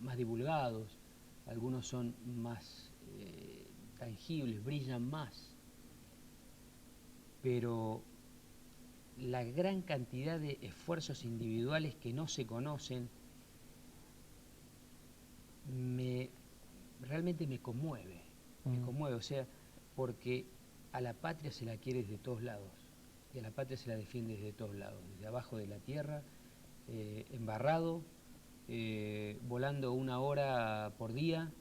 más divulgados, algunos son más tangibles, brillan más, pero la gran cantidad de esfuerzos individuales que no se conocen realmente me conmueve, o sea, porque a la patria se la quiere desde todos lados, y a la patria se la defiende desde todos lados, desde abajo de la tierra, embarrado, volando 1 hora por día,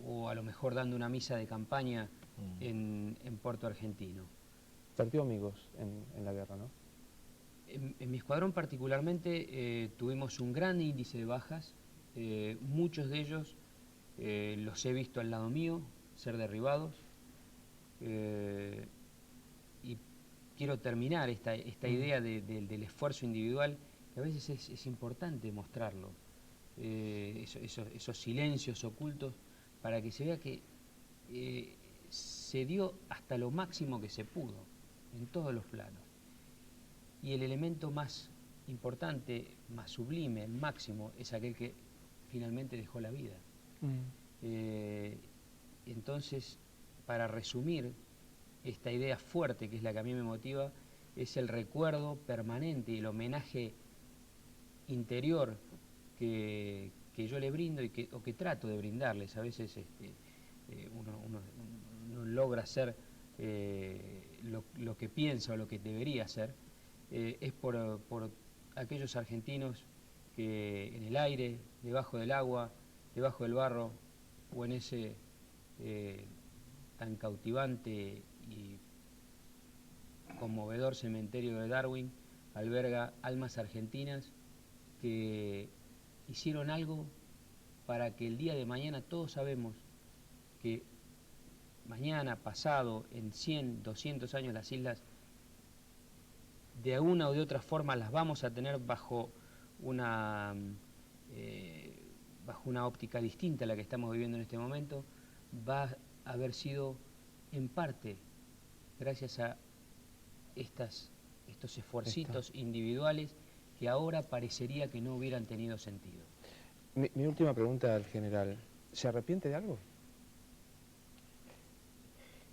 o a lo mejor dando una misa de campaña en Puerto Argentino. Perdió amigos en la guerra, ¿no? En mi escuadrón particularmente tuvimos un gran índice de bajas, muchos de ellos los he visto al lado mío ser derribados, y quiero terminar esta idea del esfuerzo individual, que a veces es importante mostrarlo, esos silencios ocultos, para que se vea que se dio hasta lo máximo que se pudo en todos los planos. Y el elemento más importante, más sublime, el máximo, es aquel que finalmente dejó la vida. Entonces, para resumir, esta idea fuerte, que es la que a mí me motiva, es el recuerdo permanente y el homenaje interior que yo le brindo o que trato de brindarles. A veces uno no logra hacer lo que piensa o lo que debería hacer. Es por aquellos argentinos que en el aire, debajo del agua, debajo del barro o en ese tan cautivante y conmovedor cementerio de Darwin, alberga almas argentinas que hicieron algo para que el día de mañana todos sabemos que mañana, pasado, en 100, 200 años las islas de una o de otra forma las vamos a tener bajo una óptica distinta a la que estamos viviendo en este momento. Va a haber sido en parte gracias a estos esfuercitos individuales que ahora parecería que no hubieran tenido sentido. Mi última pregunta al general, ¿se arrepiente de algo?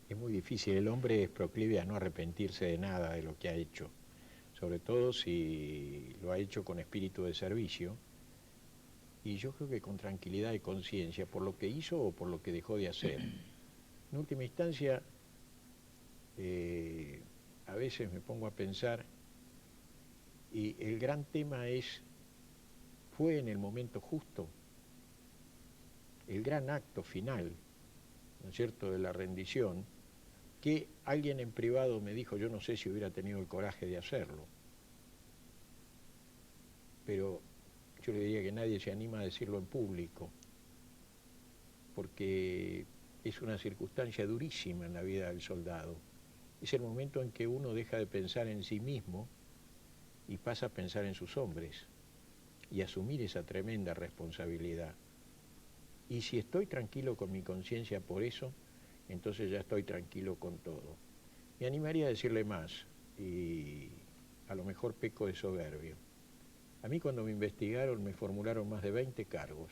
Es muy difícil, el hombre es proclive a no arrepentirse de nada de lo que ha hecho, sobre todo si lo ha hecho con espíritu de servicio, y yo creo que con tranquilidad y conciencia, por lo que hizo o por lo que dejó de hacer. En última instancia, a veces me pongo a pensar, y el gran tema es, fue en el momento justo, el gran acto final, ¿no es cierto?, de la rendición, que alguien en privado me dijo, yo no sé si hubiera tenido el coraje de hacerlo, pero yo le diría que nadie se anima a decirlo en público, porque es una circunstancia durísima en la vida del soldado. Es el momento en que uno deja de pensar en sí mismo y pasa a pensar en sus hombres y asumir esa tremenda responsabilidad. Y si estoy tranquilo con mi conciencia por eso, entonces ya estoy tranquilo con todo. Me animaría a decirle más, y a lo mejor peco de soberbio. A mí cuando me investigaron me formularon más de 20 cargos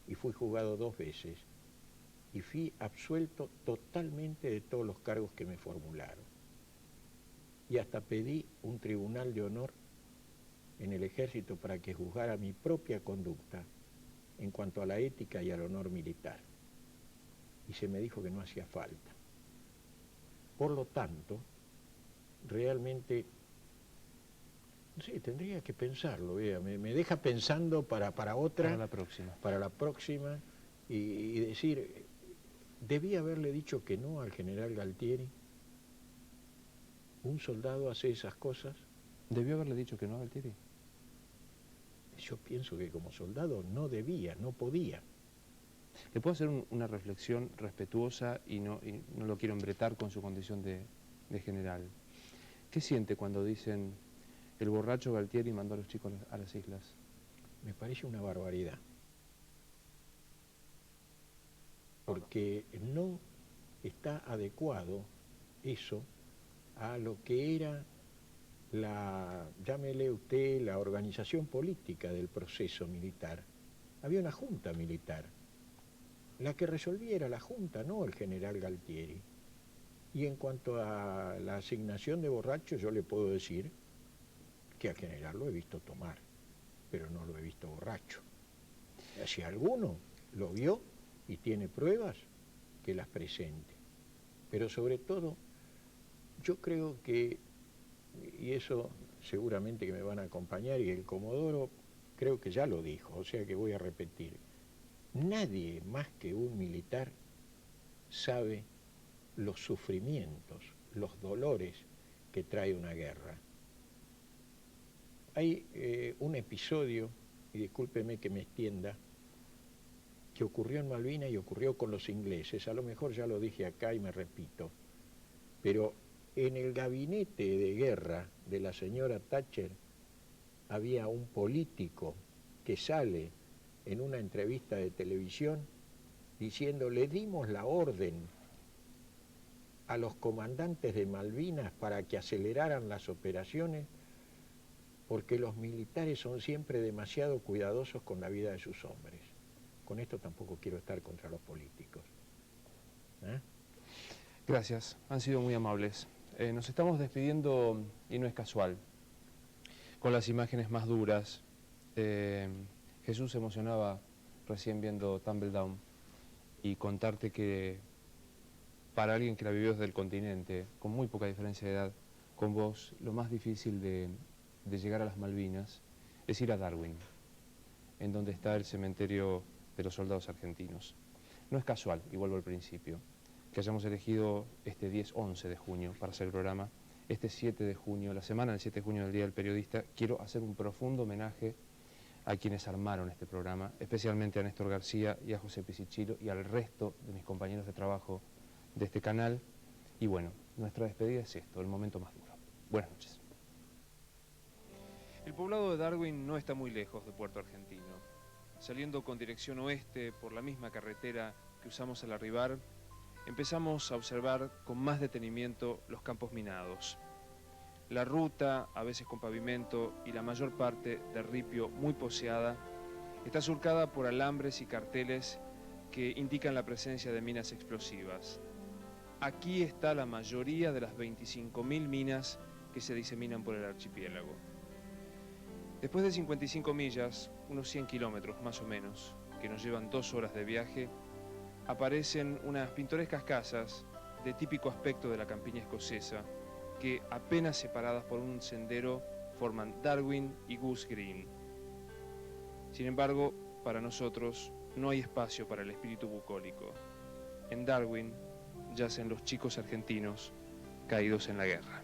y fui juzgado 2 veces y fui absuelto totalmente de todos los cargos que me formularon. Y hasta pedí un tribunal de honor en el ejército para que juzgara mi propia conducta en cuanto a la ética y al honor militar. Y se me dijo que no hacía falta. Por lo tanto, realmente, no sé, tendría que pensarlo, vea, me deja pensando para otra, para la próxima, y decir, ¿debía haberle dicho que no al general Galtieri? ¿Un soldado hace esas cosas? ¿Debió haberle dicho que no a Galtieri? Yo pienso que como soldado no debía, no podía. Le puedo hacer una reflexión respetuosa y no lo quiero embretar con su condición de general. ¿Qué siente cuando dicen el borracho Galtieri mandó a los chicos a las islas? Me parece una barbaridad. Porque no está adecuado eso a lo que era llámele usted, la organización política del proceso militar. Había una junta militar. La que resolvía era la junta, no el general Galtieri. Y en cuanto a la asignación de borrachos, yo le puedo decir que al general lo he visto tomar, pero no lo he visto borracho. Si alguno lo vio y tiene pruebas, que las presente. Pero sobre todo, yo creo que, y eso seguramente que me van a acompañar, y el Comodoro creo que ya lo dijo, o sea que voy a repetir, nadie más que un militar sabe los sufrimientos, los dolores que trae una guerra. Hay un episodio, y discúlpeme que me extienda, que ocurrió en Malvinas y ocurrió con los ingleses. A lo mejor ya lo dije acá y me repito, pero en el gabinete de guerra de la señora Thatcher había un político que sale en una entrevista de televisión diciendo, le dimos la orden a los comandantes de Malvinas para que aceleraran las operaciones porque los militares son siempre demasiado cuidadosos con la vida de sus hombres. Con esto tampoco quiero estar contra los políticos. Gracias, han sido muy amables. Nos estamos despidiendo, y no es casual, con las imágenes más duras, Jesús se emocionaba recién viendo Tumble Down y contarte que para alguien que la vivió desde el continente, con muy poca diferencia de edad, con vos, lo más difícil de llegar a las Malvinas es ir a Darwin, en donde está el cementerio de los soldados argentinos. No es casual, y vuelvo al principio, que hayamos elegido este 10-11 de junio para hacer el programa. Este 7 de junio, la semana del 7 de junio del Día del Periodista, quiero hacer un profundo homenaje a quienes armaron este programa, especialmente a Néstor García y a José Pisichillo y al resto de mis compañeros de trabajo de este canal. Y bueno, nuestra despedida es esto, el momento más duro. Buenas noches. El poblado de Darwin no está muy lejos de Puerto Argentino. Saliendo con dirección oeste por la misma carretera que usamos al arribar, empezamos a observar con más detenimiento los campos minados. La ruta, a veces con pavimento, y la mayor parte de ripio muy poseada, está surcada por alambres y carteles que indican la presencia de minas explosivas. Aquí está la mayoría de las 25.000 minas que se diseminan por el archipiélago. Después de 55 millas, unos 100 kilómetros más o menos, que nos llevan 2 horas de viaje, aparecen unas pintorescas casas de típico aspecto de la campiña escocesa, que apenas separadas por un sendero forman Darwin y Goose Green. Sin embargo, para nosotros no hay espacio para el espíritu bucólico. En Darwin yacen los chicos argentinos caídos en la guerra.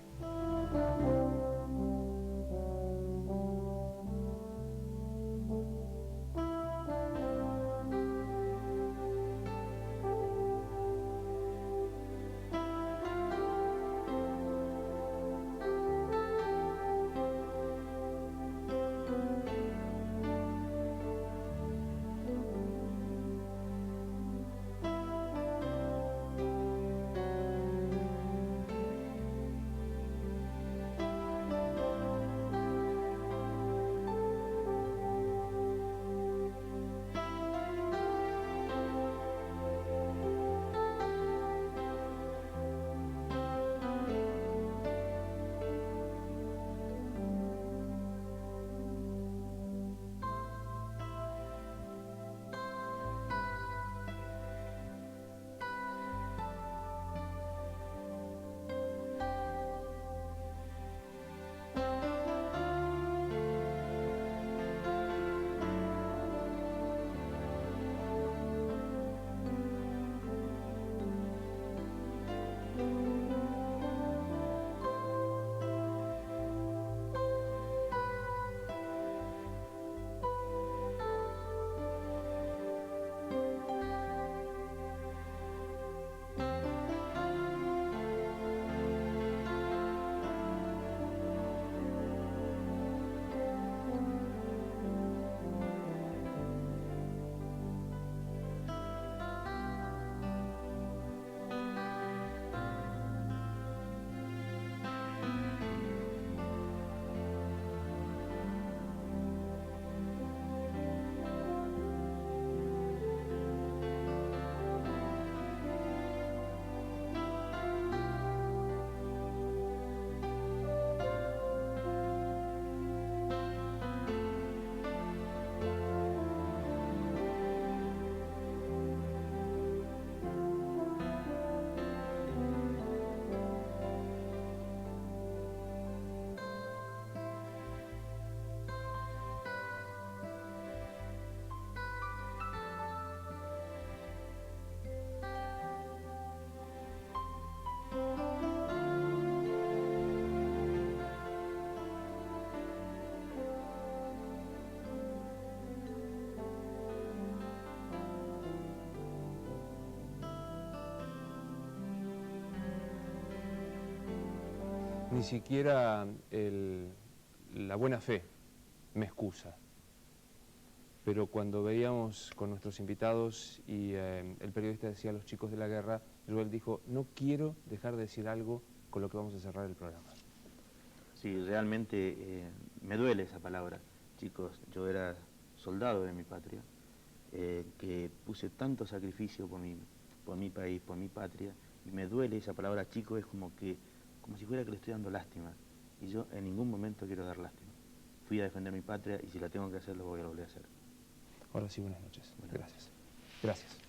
Ni siquiera la buena fe me excusa. Pero cuando veíamos con nuestros invitados y el periodista decía a los chicos de la guerra, Joel dijo, no quiero dejar de decir algo con lo que vamos a cerrar el programa. Sí, realmente me duele esa palabra. Chicos, yo era soldado de mi patria, que puse tanto sacrificio por mi país, por mi patria, y me duele esa palabra chico, es como si fuera que le estoy dando lástima. Y yo en ningún momento quiero dar lástima. Fui a defender mi patria y si la tengo que hacer, lo voy a volver a hacer. Ahora sí, buenas noches. Gracias. Gracias.